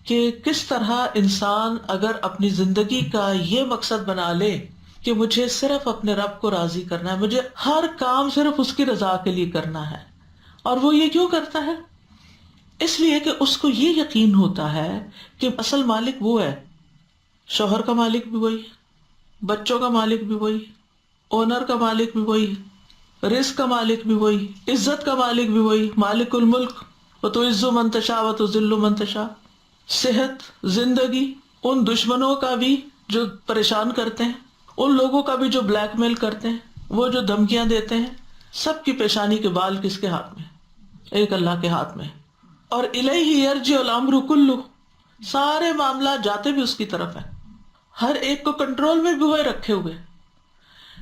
کہ کس طرح انسان اگر اپنی زندگی کا یہ مقصد بنا لے کہ مجھے صرف اپنے رب کو راضی کرنا ہے، مجھے ہر کام صرف اس کی رضا کے لیے کرنا ہے. اور وہ یہ کیوں کرتا ہے؟ اس لیے کہ اس کو یہ یقین ہوتا ہے کہ اصل مالک وہ ہے، شوہر کا مالک بھی وہی، بچوں کا مالک بھی وہی، اونر کا مالک بھی وہی، رزق کا مالک بھی وہی، عزت کا مالک بھی وہی، مالک الملک، وتعز من تشاء وتذل من تشاء. صحت، زندگی، ان دشمنوں کا بھی جو پریشان کرتے ہیں، ان لوگوں کا بھی جو بلیک میل کرتے ہیں، وہ جو دھمکیاں دیتے ہیں، سب کی پیشانی کے بال کس کے ہاتھ میں؟ ایک اللہ کے ہاتھ میں. اور الیہ یرجع الامر کلہ، سارے معاملات جاتے بھی اس کی طرف ہیں، ہر ایک کو کنٹرول میں بھی ہوئے رکھے ہوئے.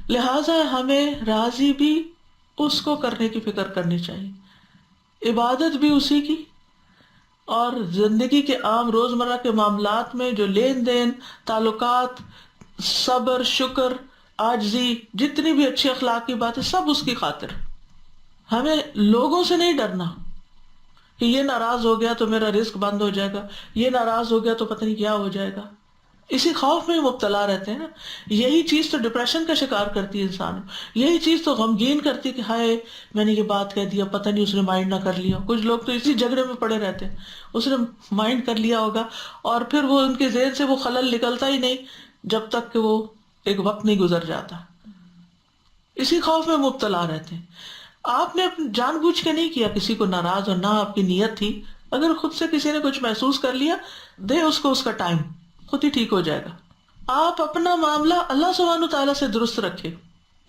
لہٰذا ہمیں راضی بھی اس کو کرنے کی فکر کرنی چاہیے، عبادت بھی اسی کی، اور زندگی کے عام روزمرہ کے معاملات میں جو لین دین، تعلقات، صبر، شکر، عاجزی، جتنی بھی اچھی اخلاق کی باتیں، سب اس کی خاطر. ہمیں لوگوں سے نہیں ڈرنا کہ یہ ناراض ہو گیا تو میرا رزق بند ہو جائے گا، یہ ناراض ہو گیا تو پتہ نہیں کیا ہو جائے گا. اسی خوف میں مبتلا رہتے ہیں نا. یہی چیز تو ڈپریشن کا شکار کرتی ہے انسان، یہی چیز تو غمگین کرتی ہے کہ ہائے میں نے یہ بات کہہ دیا، پتہ نہیں اس نے مائنڈ نہ کر لیا. کچھ لوگ تو اسی جھگڑے میں پڑے رہتے ہیں، اس نے مائنڈ کر لیا ہوگا اور پھر وہ ان کے ذہن سے وہ خلل نکلتا ہی نہیں جب تک کہ وہ ایک وقت نہیں گزر جاتا. اسی خوف میں مبتلا رہتے ہیں. آپ نے جان بوجھ کے نہیں کیا کسی کو ناراض، اور نہ آپ کی نیت تھی. اگر خود سے کسی نے کچھ محسوس کر لیا، دے اس کو اس کا ٹائم، خود ہی ٹھیک ہو جائے گا. آپ اپنا معاملہ اللہ سبحانہ تعالیٰ سے درست رکھے،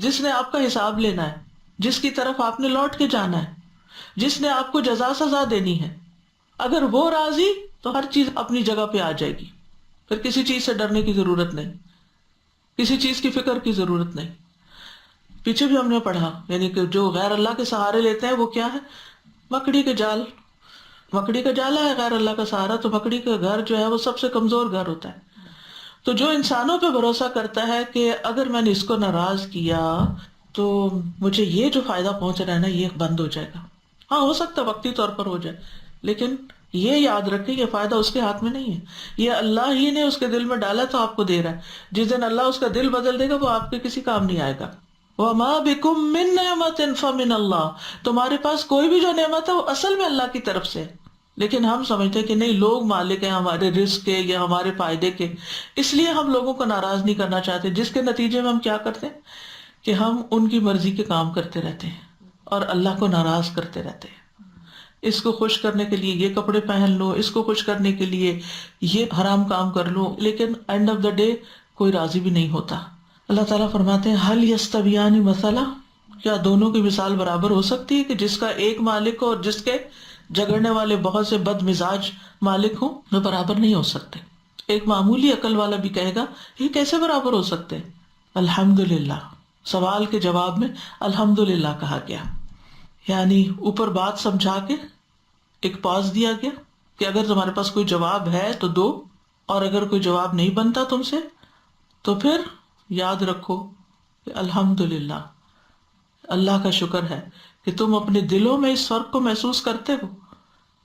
جس نے آپ کا حساب لینا ہے، جس کی طرف آپ نے لوٹ کے جانا ہے، جس نے آپ کو جزا سزا دینی ہے. اگر وہ راضی تو ہر چیز اپنی جگہ پہ آ جائے گی. پھر کسی چیز سے ڈرنے کی ضرورت نہیں، کسی چیز کی فکر کی ضرورت نہیں. پیچھے بھی ہم نے پڑھا یعنی کہ جو غیر اللہ کے سہارے لیتے ہیں وہ کیا ہے؟ مکڑی کے جال. مکڑی کا جالا ہے غیر اللہ کا سہارا، تو مکڑی کا گھر جو ہے وہ سب سے کمزور گھر ہوتا ہے. تو جو انسانوں پہ بھروسہ کرتا ہے کہ اگر میں نے اس کو ناراض کیا تو مجھے یہ جو فائدہ پہنچ رہا ہے نا یہ بند ہو جائے گا. ہاں ہو سکتا ہے وقتی طور پر ہو جائے، لیکن یہ یاد رکھیں یہ فائدہ اس کے ہاتھ میں نہیں ہے، یہ اللہ ہی نے اس کے دل میں ڈالا تو آپ کو دے رہا ہے. جس دن اللہ اس کا دل بدل دے گا وہ آپ کے کسی کام نہیں آئے گا. وَمَا بِكُم مِّن نِّعْمَةٍ فَمِنَ اللَّهِ، تمہارے پاس کوئی بھی جو نعمت ہے وہ اصل میں اللہ کی طرف سے. لیکن ہم سمجھتے ہیں کہ نہیں لوگ مالک ہیں ہمارے رزق کے یا ہمارے فائدے کے، اس لیے ہم لوگوں کو ناراض نہیں کرنا چاہتے، جس کے نتیجے میں ہم کیا کرتے ہیں کہ ہم ان کی مرضی کے کام کرتے رہتے ہیں اور اللہ کو ناراض کرتے رہتے ہیں. اس کو خوش کرنے کے لیے یہ کپڑے پہن لو، اس کو خوش کرنے کے لیے یہ حرام کام کر لو، لیکن اینڈ آف دا ڈے کوئی راضی بھی نہیں ہوتا. اللہ تعالیٰ فرماتے ہیں حل یستویان مثلا، کیا دونوں کی مثال برابر ہو سکتی ہے کہ جس کا ایک مالک ہو اور جس کے جھگڑنے والے بہت سے بد مزاج مالک ہوں؟ وہ برابر نہیں ہو سکتے. ایک معمولی عقل والا بھی کہے گا یہ کیسے برابر ہو سکتے؟ الحمدللہ، سوال کے جواب میں الحمدللہ کہا گیا، یعنی اوپر بات سمجھا کے ایک پاز دیا گیا کہ اگر تمہارے پاس کوئی جواب ہے تو دو، اور اگر کوئی جواب نہیں بنتا تم سے تو پھر یاد رکھو کہ الحمدللہ، اللہ کا شکر ہے کہ تم اپنے دلوں میں اس فرق کو محسوس کرتے ہو،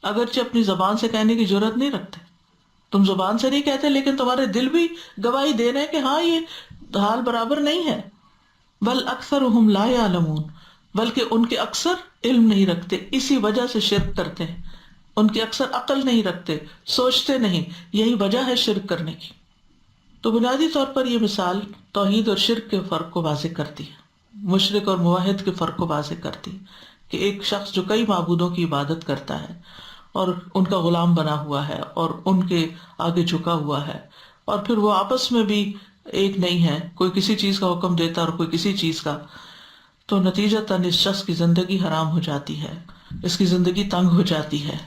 اگرچہ اپنی زبان سے کہنے کی جرات نہیں رکھتے. تم زبان سے نہیں کہتے لیکن تمہارے دل بھی گواہی دے رہے ہیں کہ ہاں یہ حال برابر نہیں ہے. بل اکثرہم لا یعلمون، بلکہ ان کے اکثر علم نہیں رکھتے، اسی وجہ سے شرک کرتے ہیں. ان کے اکثر عقل نہیں رکھتے، سوچتے نہیں، یہی وجہ ہے شرک کرنے کی. تو بنیادی طور پر یہ مثال توحید اور شرک کے فرق کو واضح کرتی ہے، مشرک اور موحد کے فرق کو واضح کرتی ہے کہ ایک شخص جو کئی معبودوں کی عبادت کرتا ہے اور ان کا غلام بنا ہوا ہے اور ان کے آگے جھکا ہوا ہے، اور پھر وہ آپس میں بھی ایک نہیں ہے، کوئی کسی چیز کا حکم دیتا اور کوئی کسی چیز کا، تو نتیجتاً اس شخص کی زندگی حرام ہو جاتی ہے، اس کی زندگی تنگ ہو جاتی ہے.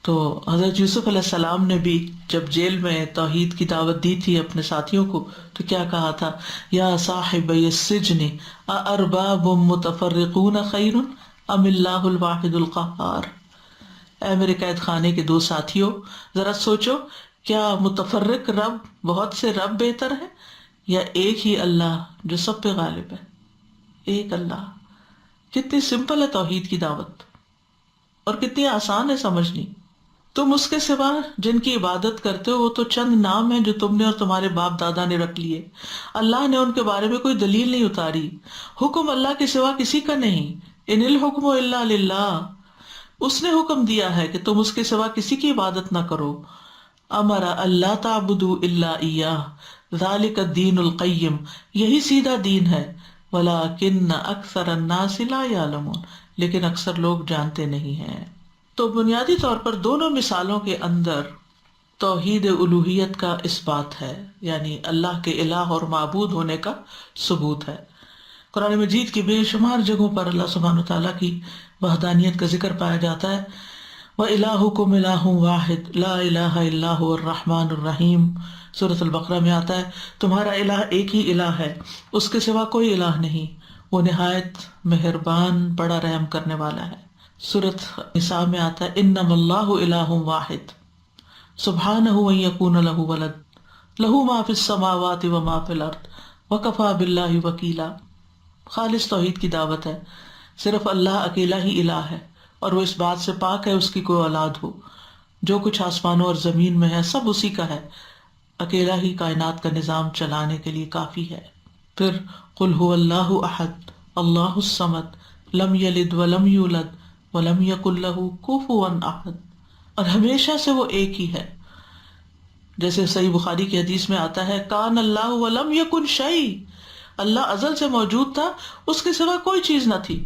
تو حضرت یوسف علیہ السلام نے بھی جب جیل میں توحید کی دعوت دی تھی اپنے ساتھیوں کو تو کیا کہا تھا؟ یا صاحبی السجن اارباب متفرقون خیر ام اللہ الواحد القہار. اے میرے قید خانے کے دو ساتھیوں، ذرا سوچو کیا متفرق رب، بہت سے رب بہتر ہے یا ایک ہی اللہ جو سب پہ غالب ہے؟ ایک اللہ. کتنی سمپل ہے توحید کی دعوت اور کتنی آسان ہے سمجھنی. تم اس کے سوا جن کی عبادت کرتے ہو وہ تو چند نام ہیں جو تم نے اور تمہارے باپ دادا نے رکھ لیے. اللہ نے ان کے بارے میں کوئی دلیل نہیں اتاری. حکم اللہ کے سوا کسی کا نہیں. ان الحکم الا للہ، اس نے حکم دیا ہے کہ تم اس کے سوا کسی کی عبادت نہ کرو. امر اللہ تعبدوا الا ایاہ ذالک الدین القیم، یہی سیدھا دین ہے. ولکن اکثر الناس لا یعلمون، لیکن اکثر لوگ جانتے نہیں ہیں. تو بنیادی طور پر دونوں مثالوں کے اندر توحید الوہیت کا اس بات ہے، یعنی اللہ کے الہ اور معبود ہونے کا ثبوت ہے. قرآن مجید کی بے شمار جگہوں پر اللہ سبحانہ وتعالیٰ کی وحدانیت کا ذکر پایا جاتا ہے. وَإِلَٰهُكُمْ إِلَٰهٌ وَاحِدٌ لَا إِلَٰهَ إِلَّا هُوَ الرَّحْمَٰنُ الرَّحِيمُ. سورۃ البقرہ میں آتا ہے تمہارا الہ ایک ہی الہ ہے، اس کے سوا کوئی الہ نہیں، وہ نہایت مہربان بڑا رحم کرنے والا ہے. سورۃ نساء میں آتا ہے انما اللہ الہ واحد سبحانہ ان یکون لہ ولد لہ ما فی السماوات وما فی الارض وکفی باللہ وکیلا. خالص توحید کی دعوت ہے، صرف اللہ اکیلا ہی الہ ہے اور وہ اس بات سے پاک ہے اس کی کوئی اولاد ہو. جو کچھ آسمانوں اور زمین میں ہے سب اسی کا ہے، اکیلا ہی کائنات کا نظام چلانے کے لیے کافی ہے۔ پھر قل هو اللہ احد اللہ الصمد لم یلد ولم یولد ولم یکن له کفوا احد، اور ہمیشہ سے وہ ایک ہی ہے۔ جیسے صحیح بخاری کی حدیث میں آتا ہے کان اللہ ولم یکن شیء، اللہ ازل سے موجود تھا، اس کے سوا کوئی چیز نہ تھی،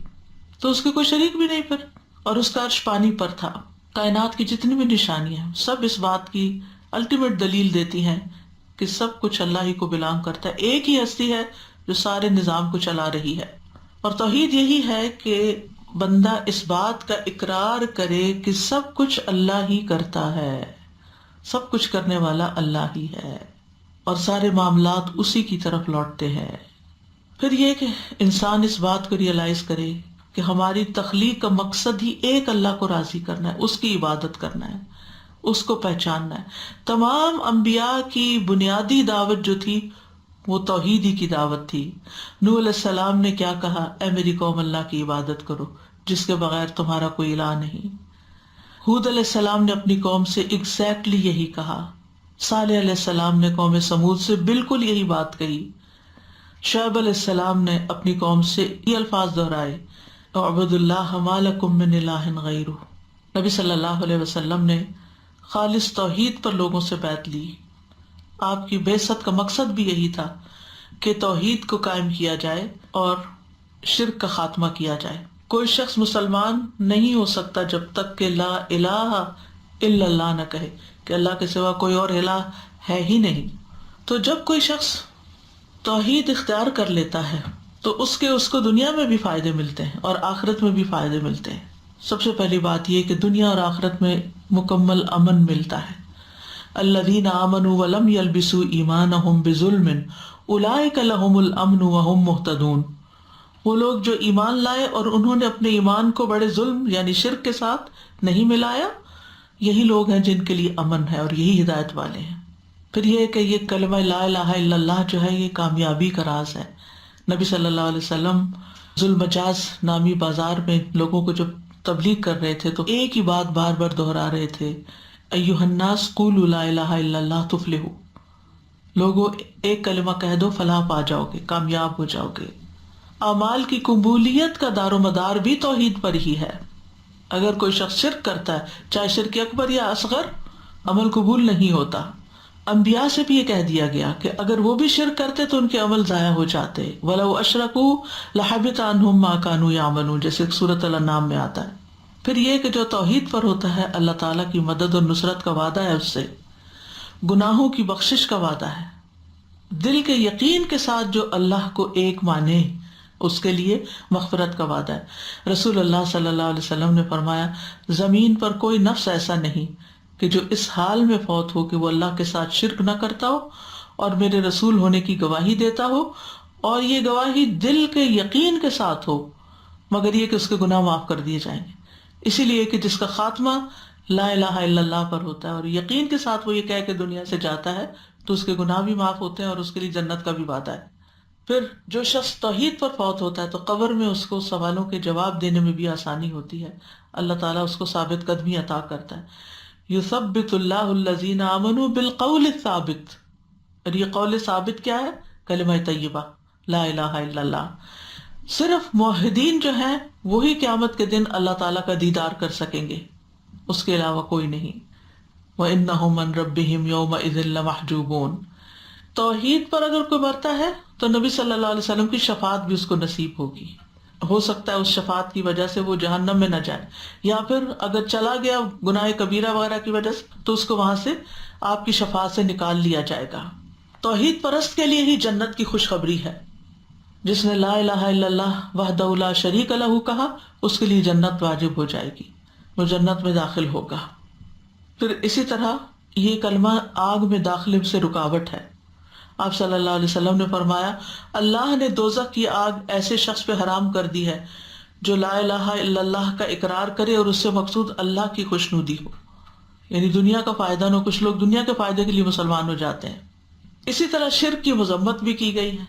تو اس کے کوئی شریک بھی نہیں پھر، اور اس کا عرش پانی پر تھا۔ کائنات کی جتنی بھی نشانیاں ہیں سب اس بات کی الٹیمیٹ دلیل دیتی ہیں کہ سب کچھ اللہ ہی کو بلانگ کرتا ہے، ایک ہی ہستی ہے جو سارے نظام کو چلا رہی ہے۔ اور توحید یہی ہے کہ بندہ اس بات کا اقرار کرے کہ سب کچھ اللہ ہی کرتا ہے، سب کچھ کرنے والا اللہ ہی ہے، اور سارے معاملات اسی کی طرف لوٹتے ہیں۔ پھر یہ کہ انسان اس بات کو ریئلائز کرے کہ ہماری تخلیق کا مقصد ہی ایک اللہ کو راضی کرنا ہے، اس کی عبادت کرنا ہے، اس کو پہچاننا ہے۔ تمام انبیاء کی بنیادی دعوت جو تھی وہ توحیدی کی دعوت تھی۔ نوح علیہ السلام نے کیا کہا؟ اے میری قوم اللہ کی عبادت کرو جس کے بغیر تمہارا کوئی الہ نہیں۔ ہود علیہ السلام نے اپنی قوم سے ایگزیکٹلی یہی کہا۔ صالح علیہ السلام نے قوم سمود سے بالکل یہی بات کہی۔ شعیب علیہ السلام نے اپنی قوم سے یہ الفاظ دہرائے، اعبدوا اللہ ما لکم من الہ غیرہ۔ نبی صلی اللہ علیہ وسلم نے خالص توحید پر لوگوں سے بیعت لی۔ آپ کی بعثت کا مقصد بھی یہی تھا کہ توحید کو قائم کیا جائے اور شرک کا خاتمہ کیا جائے۔ کوئی شخص مسلمان نہیں ہو سکتا جب تک کہ لا الہ الا اللہ نہ کہے، کہ اللہ کے سوا کوئی اور الہ ہے ہی نہیں۔ تو جب کوئی شخص توحید اختیار کر لیتا ہے تو اس کو دنیا میں بھی فائدے ملتے ہیں اور آخرت میں بھی فائدے ملتے ہیں۔ سب سے پہلی بات یہ کہ دنیا اور آخرت میں مکمل امن ملتا ہے۔ الذین آمنوا ولم یلبسوا ایمانہم بظلم اولئک لہم الامن وہم مہتدون۔ وہ لوگ جو ایمان لائے اور انہوں نے اپنے ایمان کو بڑے ظلم یعنی شرک کے ساتھ نہیں ملایا، یہی لوگ ہیں جن کے لیے امن ہے اور یہی ہدایت والے ہیں۔ پھر یہ کہ یہ کلمہ لا الہ الا اللہ جو ہے یہ کامیابی کا راز ہے۔ نبی صلی اللہ علیہ وسلم ذوالمجاز نامی بازار میں لوگوں کو جب تبلیغ کر رہے تھے تو ایک ہی بات بار بار دہرا رہے تھے، ایھا الناس قولوا لا الہ الا اللہ تفلحوا۔ لوگوں ایک کلمہ کہہ دو فلاح پا جاؤ گے، کامیاب ہو جاؤ گے۔ اعمال کی قبولیت کا دار و مدار بھی توحید پر ہی ہے۔ اگر کوئی شخص شرک کرتا ہے، چاہے شرک اکبر یا اصغر، عمل قبول نہیں ہوتا۔ انبیاء سے بھی یہ کہہ دیا گیا کہ اگر وہ بھی شرک کرتے تو ان کے عمل ضائع ہو جاتے۔ وَلَوْ أَشْرَكُوا لَحَبِطَ عَنْهُمْ مَا كَانُوا يَعْمَلُونَ، جیسے سورۃ الانعام میں آتا ہے۔ پھر یہ کہ جو توحید پر ہوتا ہے اللہ تعالیٰ کی مدد اور نصرت کا وعدہ ہے، اس سے گناہوں کی بخشش کا وعدہ ہے۔ دل کے یقین کے ساتھ جو اللہ کو ایک مانے اس کے لیے مغفرت کا وعدہ ہے۔ رسول اللہ صلی اللہ علیہ وسلم نے فرمایا زمین پر کوئی نفس ایسا نہیں کہ جو اس حال میں فوت ہو کہ وہ اللہ کے ساتھ شرک نہ کرتا ہو اور میرے رسول ہونے کی گواہی دیتا ہو، اور یہ گواہی دل کے یقین کے ساتھ ہو، مگر یہ کہ اس کے گناہ معاف کر دیے جائیں گے۔ اسی لیے کہ جس کا خاتمہ لا الہ الا اللہ پر ہوتا ہے اور یقین کے ساتھ وہ یہ کہہ کے دنیا سے جاتا ہے تو اس کے گناہ بھی معاف ہوتے ہیں اور اس کے لیے جنت کا بھی وعدہ ہے۔ پھر جو شخص توحید پر فوت ہوتا ہے تو قبر میں اس کو سوالوں کے جواب دینے میں بھی آسانی ہوتی ہے، اللہ تعالیٰ اس کو ثابت قدمی عطا کرتا ہے۔ یثبت اللہ الذین آمنوا بالقول الثابت، اور یہ قول ثابت کیا ہے؟ کلمہ طیبہ لا الہ الا اللہ۔ صرف موحدین جو ہیں وہی قیامت کے دن اللہ تعالیٰ کا دیدار کر سکیں گے، اس کے علاوہ کوئی نہیں۔ وَإِنَّهُمْ مَنْ رَبِّهِمْ يَوْمَئِذٍ لَمَحْجُوبُونَ۔ توحید پر اگر کوئی مرتا ہے تو نبی صلی اللہ علیہ وسلم کی شفاعت بھی اس کو نصیب ہوگی۔ ہو سکتا ہے اس شفاعت کی وجہ سے وہ جہنم میں نہ جائے، یا پھر اگر چلا گیا گناہ کبیرہ وغیرہ کی وجہ سے تو اس کو وہاں سے آپ کی شفاعت سے نکال لیا جائے گا۔ توحید پرست کے لیے ہی جنت کی خوشخبری ہے۔ جس نے لا الہ الا اللہ وحدہ لا شریک لہ کہا اس کے لیے جنت واجب ہو جائے گی، وہ جنت میں داخل ہوگا۔ پھر اسی طرح یہ کلمہ آگ میں داخلے سے رکاوٹ ہے۔ آپ صلی اللہ علیہ وسلم نے فرمایا اللہ نے دوزخ کی آگ ایسے شخص پہ حرام کر دی ہے جو لا الہ الا اللہ کا اقرار کرے اور اس سے مقصود اللہ کی خوشنودی ہو، یعنی دنیا کا فائدہ نہ۔ کچھ لوگ دنیا کے فائدے کے لیے مسلمان ہو جاتے ہیں۔ اسی طرح شرک کی مذمت بھی کی گئی ہے،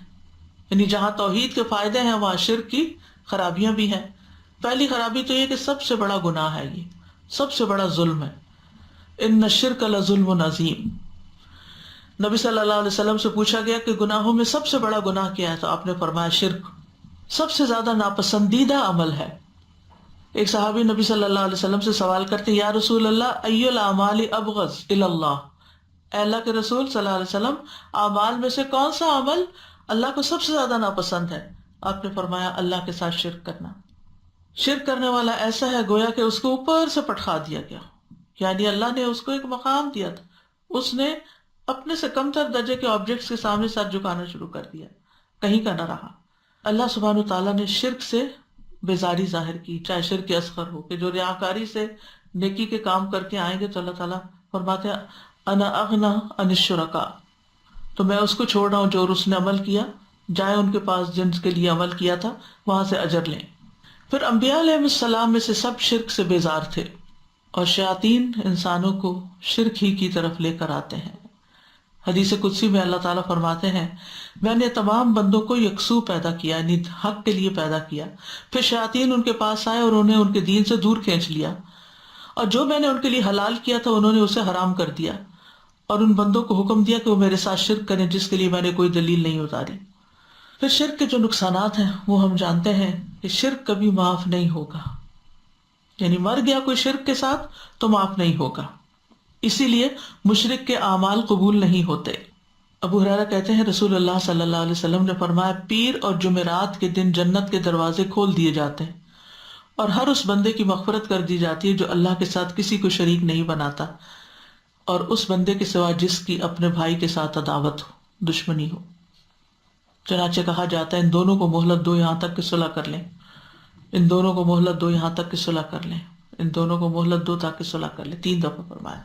یعنی جہاں توحید کے فائدے ہیں وہاں شرک کی خرابیاں بھی ہیں۔ پہلی خرابی تو یہ کہ سب سے بڑا گناہ ہے، یہ سب سے بڑا ظلم ہے۔ ان الشرک لظلم عظیم۔ نبی صلی اللہ علیہ وسلم سے پوچھا گیا کہ گناہوں میں سب سے بڑا گناہ کیا ہے، تو آپ نے فرمایا شرک سب سے زیادہ ناپسندیدہ عمل ہے۔ ایک صحابی نبی صلی اللہ علیہ وسلم سے سوال کرتے، یا رسول اللہ ای الاعمال ابغض الی اللہ، اے اللہ کے رسول صلی اللہ علیہ وسلم، اعمال میں سے کون سا عمل اللہ کو سب سے زیادہ ناپسند ہے؟ آپ نے فرمایا اللہ کے ساتھ شرک کرنا۔ شرک کرنے والا ایسا ہے گویا کہ اس کو اوپر سے پٹخا دیا گیا، یعنی اللہ نے اس کو ایک مقام دیا تھا، اس نے اپنے سے کم تر درجے کے آبجیکٹس کے سامنے سر جھکانا شروع کر دیا، کہیں کا نہ رہا۔ اللہ سبحانہ تعالیٰ نے شرک سے بیزاری ظاہر کی، چاہے شرک اصغر ہو، کہ جو ریاکاری سے نیکی کے کام کر کے آئیں گے تو اللہ تعالیٰ فرماتے ہیں انا اغنا عن الشرکاء، تو میں اس کو چھوڑ رہا ہوں جو اس نے عمل کیا، جائیں ان کے پاس جن کے لیے عمل کیا تھا وہاں سے اجر لیں۔ پھر انبیاء علیہ السلام میں سے سب شرک سے بیزار تھے، اور شیاطین انسانوں کو شرک ہی کی طرف لے کر آتے ہیں۔ حدیث قدسی میں اللہ تعالیٰ فرماتے ہیں میں نے تمام بندوں کو یکسو پیدا کیا، یعنی حق کے لیے پیدا کیا، پھر شیاطین ان کے پاس آئے اور انہیں ان کے دین سے دور کھینچ لیا، اور جو میں نے ان کے لیے حلال کیا تھا انہوں نے اسے حرام کر دیا، اور ان بندوں کو حکم دیا کہ وہ میرے ساتھ شرک کریں جس کے لیے میں نے کوئی دلیل نہیں اتاری۔ پھر شرک کے جو نقصانات ہیں وہ ہم جانتے ہیں کہ شرک کبھی معاف نہیں ہوگا، یعنی مر گیا کوئی شرک کے ساتھ تو معاف نہیں ہوگا، اسی لیے مشرک کے اعمال قبول نہیں ہوتے۔ ابو ہریرہ کہتے ہیں رسول اللہ صلی اللہ علیہ وسلم نے فرمایا پیر اور جمعرات کے دن جنت کے دروازے کھول دیے جاتے ہیں، اور ہر اس بندے کی مغفرت کر دی جاتی ہے جو اللہ کے ساتھ کسی کو شریک نہیں بناتا، اور اس بندے کے سوا جس کی اپنے بھائی کے ساتھ عداوت ہو، دشمنی ہو۔ چنانچہ کہا جاتا ہے ان دونوں کو مہلت دو یہاں تک کہ صلح کر لیں، ان دونوں کو مہلت دو یہاں تک کہ صلح کر لیں، ان دونوں کو مہلت دو تاکہ صلح کر لیں، 3 دفعہ فرمایا۔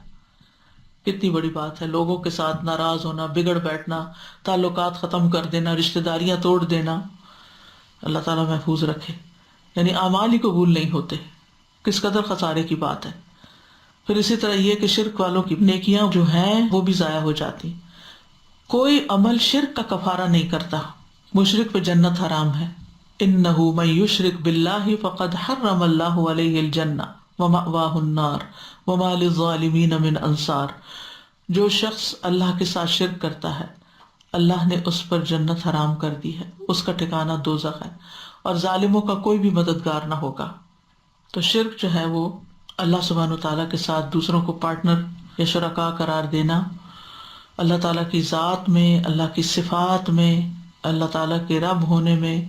کتنی بڑی بات ہے، لوگوں کے ساتھ ناراض ہونا، بگڑ بیٹھنا، تعلقات ختم کر دینا، رشتہ داریاں توڑ دینا، اللہ تعالیٰ محفوظ رکھے، یعنی اعمال ہی قبول نہیں ہوتے، کس قدر خسارے کی بات ہے۔ پھر اسی طرح یہ کہ شرک والوں کی نیکیاں جو ہیں وہ بھی ضائع ہو جاتی، کوئی عمل شرک کا کفارہ نہیں کرتا، مشرک پہ جنت حرام ہے، انہ من یشرک باللہ فقد حرم اللہ علیہ الجنہ ومأواہ النار وما للظالمین من انصار، جو شخص اللہ کے ساتھ شرک کرتا ہے اللہ نے اس پر جنت حرام کر دی ہے، اس کا ٹھکانہ دوزخ ہے، اور ظالموں کا کوئی بھی مددگار نہ ہوگا۔ تو شرک جو ہے وہ اللہ سبحانہ تعالیٰ کے ساتھ دوسروں کو پارٹنر یا شرکاء قرار دینا، اللہ تعالیٰ کی ذات میں، اللہ کی صفات میں، اللہ تعالیٰ کے رب ہونے میں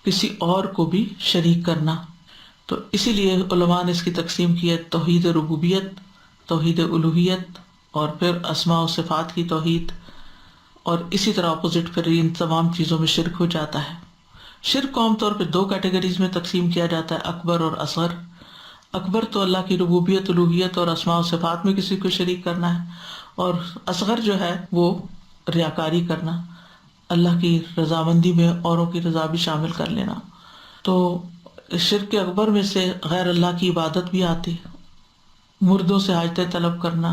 کسی اور کو بھی شریک کرنا۔ تو اسی لیے علماء نے اس کی تقسیم کی ہے توحید ربوبیت، توحید الوہیت، اور پھر اسماء و صفات کی توحید، اور اسی طرح اپوزٹ پھر ان تمام چیزوں میں شرک ہو جاتا ہے۔ شرک کو عام طور پہ 2 کیٹیگریز میں تقسیم کیا جاتا ہے، اکبر اور اصغر۔ اکبر تو اللہ کی ربوبیت، الوہیت اور اسماء و صفات میں کسی کو شریک کرنا ہے، اور اصغر جو ہے وہ ریاکاری کرنا، اللہ کی رضامندی میں اوروں کی رضا بھی شامل کر لینا۔ تو شرک اکبر میں سے غیر اللہ کی عبادت بھی آتی، مردوں سے حاجتیں طلب کرنا،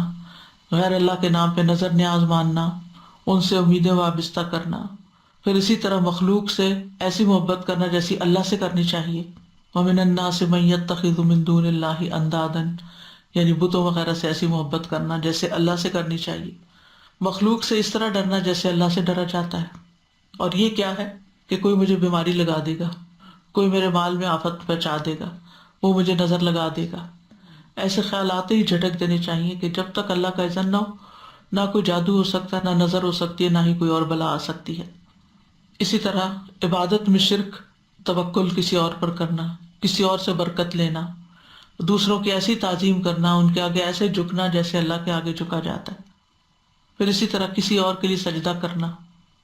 غیر اللہ کے نام پہ نظر نیاز ماننا، ان سے امیدیں وابستہ کرنا، پھر اسی طرح مخلوق سے ایسی محبت کرنا جیسی اللہ سے کرنی چاہیے۔ وَمِنَ النَّاسِ مَن يَتَّخِذُ مِن دُونِ اللَّهِ أَندَادًا، یعنی بتوں وغیرہ سے ایسی محبت کرنا جیسے اللہ سے کرنی چاہیے، مخلوق سے اس طرح ڈرنا جیسے اللہ سے ڈرا جاتا ہے۔ اور یہ کیا ہے کہ کوئی مجھے بیماری لگا دے گا، کوئی میرے مال میں آفت پہنچا دے گا، وہ مجھے نظر لگا دے گا، ایسے خیالات ہی جھٹک دینے چاہیے کہ جب تک اللہ کا اذن نہ ہو نہ کوئی جادو ہو سکتا، نہ نظر ہو سکتی ہے، نہ ہی کوئی اور بلا آ سکتی ہے۔ اسی طرح عبادت میں شرک توکل کسی اور پر کرنا، کسی اور سے برکت لینا، دوسروں کی ایسی تعظیم کرنا، ان کے آگے ایسے جھکنا جیسے اللہ کے آگے جھکا جاتا ہے۔ پھر اسی طرح کسی اور کے لیے سجدہ کرنا،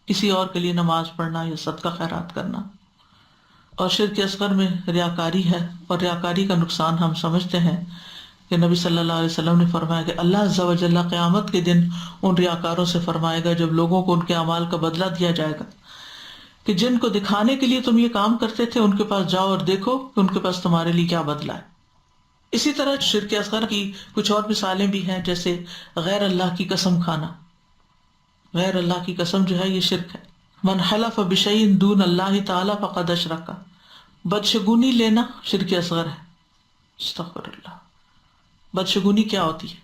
کسی اور کے لیے نماز پڑھنا یا صدقہ خیرات کرنا۔ اور شرک اصغر میں ریاکاری ہے، اور ریاکاری کا نقصان ہم سمجھتے ہیں کہ نبی صلی اللہ علیہ وسلم نے فرمایا کہ اللہ عز و جل قیامت کے دن ان ریاکاروں سے فرمائے گا جب لوگوں کو ان کے اعمال کا بدلہ دیا جائے گا کہ جن کو دکھانے کے لیے تم یہ کام کرتے تھے ان کے پاس جاؤ اور دیکھو کہ ان کے پاس تمہارے لیے کیا بدلہ ہے۔ اسی طرح شرک اصغر کی کچھ اور مثالیں بھی ہیں، جیسے غیر اللہ کی قسم کھانا، غیر اللہ کی قسم جو ہے یہ شرک ہے۔ من حلف بشیء دون اللہ تعالی فقد اشرک، بدشگونی لینا شرک اصغر ہے۔ استغفر اللہ۔ بدشگونی کیا ہوتی ہے؟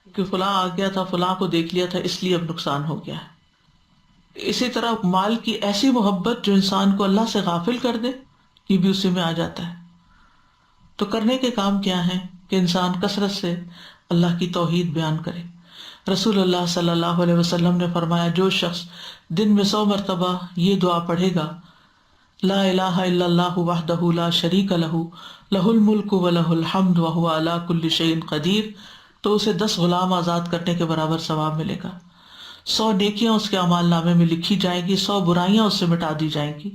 کہ فلاں آ گیا تھا، فلاں کو دیکھ لیا تھا، اس لیے اب نقصان ہو گیا ہے۔ اسی طرح مال کی ایسی محبت جو انسان کو اللہ سے غافل کر دے، یہ بھی اسی میں آ جاتا ہے۔ تو کرنے کے کام کیا ہیں کہ انسان کثرت سے اللہ کی توحید بیان کرے۔ رسول اللہ صلی اللہ علیہ وسلم نے فرمایا، جو شخص دن میں 100 مرتبہ یہ دعا پڑھے گا، لا الہ الا اللہ وحدہ لا شریک لہ لہ الملک ولہ الحمد وہو علی کل شیء قدیر، تو اسے 10 غلام آزاد کرنے کے برابر ثواب ملے گا، 100 نیکیاں اس کے اعمال نامے میں لکھی جائیں گی، 100 برائیاں اس سے مٹا دی جائیں گی،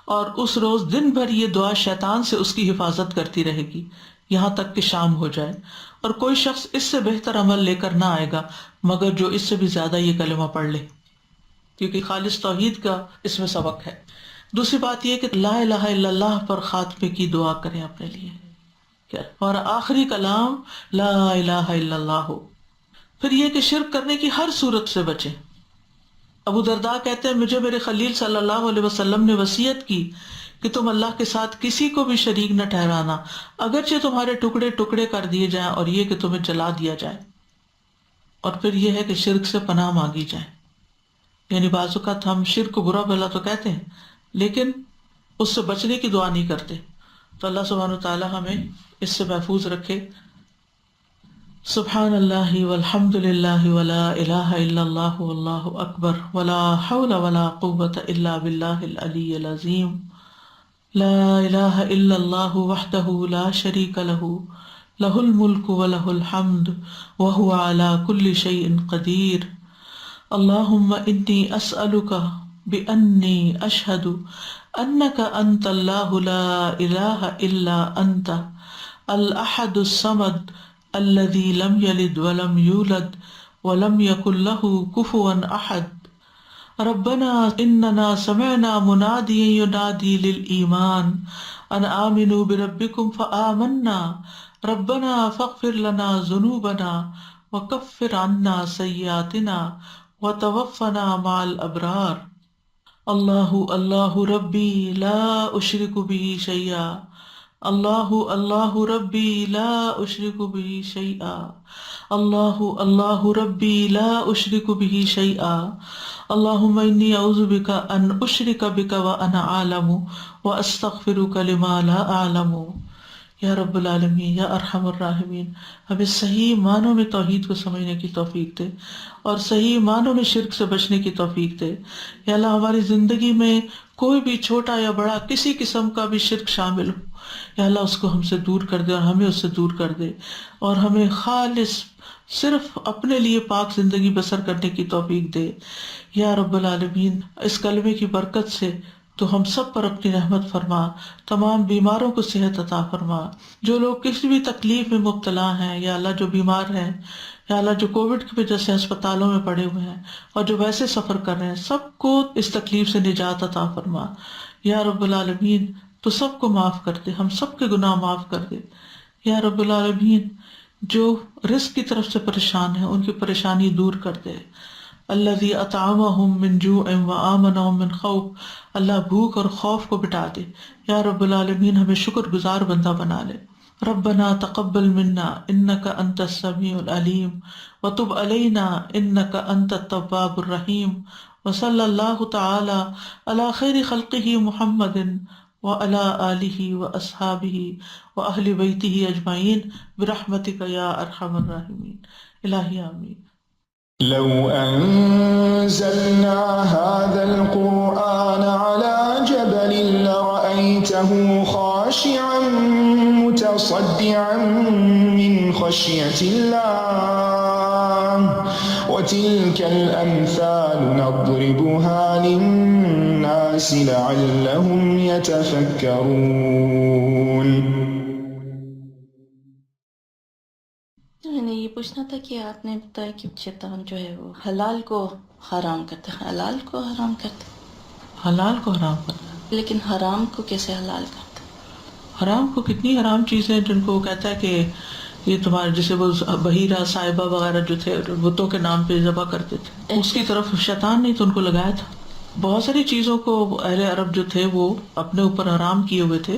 اور اس روز دن بھر یہ دعا شیطان سے اس کی حفاظت کرتی رہے گی یہاں تک کہ شام ہو جائے، اور کوئی شخص اس سے بہتر عمل لے کر نہ آئے گا مگر جو اس سے بھی زیادہ یہ کلمہ پڑھ لے، کیونکہ خالص توحید کا اس میں سبق ہے۔ دوسری بات یہ کہ لا الہ الا اللہ پر خاتمے کی دعا کریں اپنے لیے، اور آخری کلام لا الہ الا اللہ ہو۔ پھر یہ کہ شرک کرنے کی ہر صورت سے بچیں۔ ابو درداء کہتے ہیں، مجھے میرے خلیل صلی اللہ علیہ وسلم نے وصیت کی کہ تم اللہ کے ساتھ کسی کو بھی شریک نہ ٹھہرانا، اگرچہ تمہارے ٹکڑے ٹکڑے کر دیے جائیں، اور یہ کہ تمہیں جلا دیا جائے۔ اور پھر یہ ہے کہ شرک سے پناہ مانگی جائے، یعنی بعض اوقات ہم شرک کو برا بھلا تو کہتے ہیں لیکن اس سے بچنے کی دعا نہیں کرتے، تو اللہ سبحانہ وتعالی ہمیں اس سے محفوظ رکھے۔ سبحان اللہ والحمد للہ ولا الہ الا اللہ واللہ اکبر ولا حول ولا قوة الا باللہ العلی العظیم، لا الہ الا اللہ وحدہ لا شریک لہ لہ الملک ولہ الحمد وہو علی کل شیء قدیر۔ اللہم انی اسألک بأنی اشہد انک انت اللہ لا الہ الا انت الاحد الصمد الذي لم يلد ولم يولد ولم يكن له كفوا احد۔ ربنا اننا سمعنا مناديا ينادي للإيمان ان آمنوا بربكم فآمنا ربنا فاغفر لنا ذنوبنا وكفر عنا سيئاتنا وتوفنا مع الأبرار۔ اللہ اللہ ربی لا اشرک به شیئا، اللہ اللہ ربی لا اشرک به شیئا، اللہ اللہ ربی لا اشرک به شیئا، اللہم انی اعوذ بک ان اشرک بک وانا اعلم واستغفرک لما لا اعلم۔ یا رب العالمین، یا ارحم الراحمین، ہمیں صحیح معنوں میں توحید کو سمجھنے کی توفیق دے اور صحیح معنوں میں شرک سے بچنے کی توفیق دے۔ یا اللہ، ہماری زندگی میں کوئی بھی چھوٹا یا بڑا کسی قسم کا بھی شرک شامل ہو، یا اللہ اس کو ہم سے دور کر دے اور ہمیں اس سے دور کر دے، اور ہمیں خالص صرف اپنے لیے پاک زندگی بسر کرنے کی توفیق دے۔ یا رب العالمین، اس کلمے کی برکت سے تو ہم سب پر اپنی رحمت فرما، تمام بیماروں کو صحت عطا فرما، جو لوگ کسی بھی تکلیف میں مبتلا ہیں، یا اللہ جو بیمار ہیں، یا اللہ جو کووڈ کی وجہ سے ہسپتالوں میں پڑے ہوئے ہیں اور جو ویسے سفر کر رہے ہیں، سب کو اس تکلیف سے نجات عطا فرما۔ یا رب العالمین، تو سب کو معاف کر دے، ہم سب کے گناہ معاف کر دے۔ یا رب العالمین، جو رزق کی طرف سے پریشان ہیں ان کی پریشانی دور کر دے۔ الذی اطعمہم من جوع وآمنہم من خوف، اللہ بھوک اور خوف کو مٹا دے۔ یا رب العالمین، ہمیں شکر گزار بندہ بنا لے۔ ربنا تقبل منا انک انت السمیع العلیم وتب علینا انک انت التواب الرحیم، وصلی اللہ تعالی علی خیر خلقہ محمد وعلی آلہ واصحابہ واہل بیتہ اجمعین برحمتک یا ارحم الراحمین۔ الہی آمین۔ لو أنزلنا هذا القرآن على جبل لرأيته خاشعا متصدعا من خشية الله وتلك الأمثال نضربها للناس لعلهم يتفكرون۔ میں نے یہ پوچھنا تھا کہ آپ نے بتایا کہ شیطان جو ہے وہ حلال کو حرام کرتا ہے، حلال کو حرام کرتا ہے، حلال کو حرام کرتا ہے، لیکن حرام کو کیسے حلال کرتا ہے؟ حرام کو کتنی حرام چیزیں ہیں جن کو وہ کہتا ہے کہ یہ تمہارے، جیسے وہ بحیرہ صاحبہ وغیرہ جو تھے بتوں کے نام پہ ذبح کرتے تھے، اس کی طرف شیطان نے تو ان کو لگایا تھا۔ بہت ساری چیزوں کو اہل عرب جو تھے وہ اپنے اوپر حرام کیے ہوئے تھے،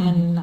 and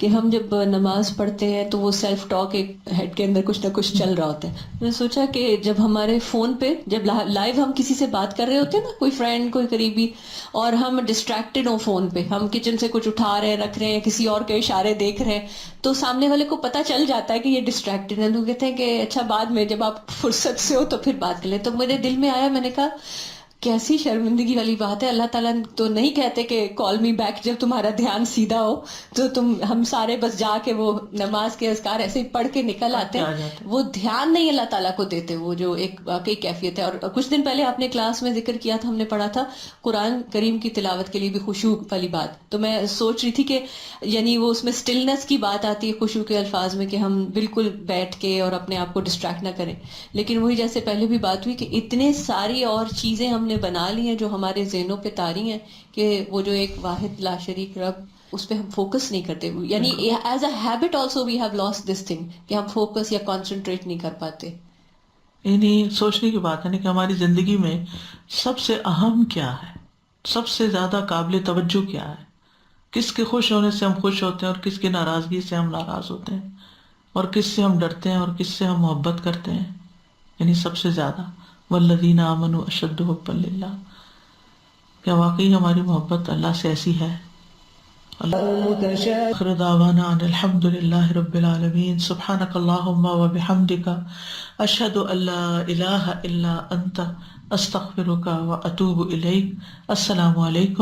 کہ ہم جب نماز پڑھتے ہیں تو وہ سیلف ٹاک ایک ہیڈ کے اندر کچھ نہ کچھ چل رہا ہوتا ہے. میں نے سوچا کہ جب ہمارے فون پہ جب لائیو ہم کسی سے بات کر رہے ہوتے ہیں نا، کوئی فرینڈ کوئی قریبی، اور ہم ڈسٹریکٹڈ ہوں فون پہ، ہم کچن سے کچھ اٹھا رہے ہیں رکھ رہے ہیں، کسی اور کے اشارے دیکھ رہے ہیں، تو سامنے والے کو پتہ چل جاتا ہے کہ یہ ڈسٹریکٹڈ ہے. تو کہتے ہیں کہ اچھا بعد میں جب آپ فرصت سے ہو تو پھر بات کر لیں. تو میرے دل میں آیا، میں نے کہا کیسی شرمندگی والی بات ہے. اللہ تعالیٰ تو نہیں کہتے کہ کال می بیک جب تمہارا دھیان سیدھا ہو. تو ہم سارے بس جا کے وہ نماز کے اذکار ایسے ہی پڑھ کے نکل آتے ہیں، وہ دھیان نہیں اللہ تعالیٰ کو دیتے، وہ جو ایک واقعی کیفیت ہے. اور کچھ دن پہلے آپ نے کلاس میں ذکر کیا تھا، ہم نے پڑھا تھا قرآن کریم کی تلاوت کے لیے بھی خشوع والی بات. تو میں سوچ رہی تھی کہ یعنی وہ اس میں سٹلنس کی بات آتی ہے خشوع کے الفاظ میں، کہ ہم بالکل بیٹھ کے اور اپنے آپ کو ڈسٹریکٹ نہ کریں. لیکن وہی جیسے پہلے بھی بات ہوئی کہ اتنے ساری اور چیزیں ہم نے بنا لی ہیں جو ہمارے ذہنوں پہ طاری ہیں، کہ وہ جو ایک واحد لا شریک رب، اس پہ ہم فوکس نہیں کرتے. یعنی as a habit also we have lost this thing کہ ہم فوکس یا کانسنٹریٹ نہیں کر پاتے. یعنی سوچنے کی بات ہے نا کہ ہماری زندگی میں سب سے اہم کیا ہے، سب سے زیادہ قابل توجہ کیا ہے، کس کے خوش ہونے سے ہم خوش ہوتے ہیں اور کس کی ناراضگی سے ہم ناراض ہوتے ہیں، اور کس سے ہم ڈرتے ہیں اور کس سے ہم محبت کرتے ہیں. یعنی سب سے زیادہ والذین آمنوا اشد حبا للہ. کیا واقعی ہماری محبت اللہ سے ایسی ہے؟ آخر دعوانا ان الحمد للہ رب العالمین. سبحانک اللہم وبحمدک اشہد ان لا الہ الا انت استغفرک واتوب الیک. السلام علیکم.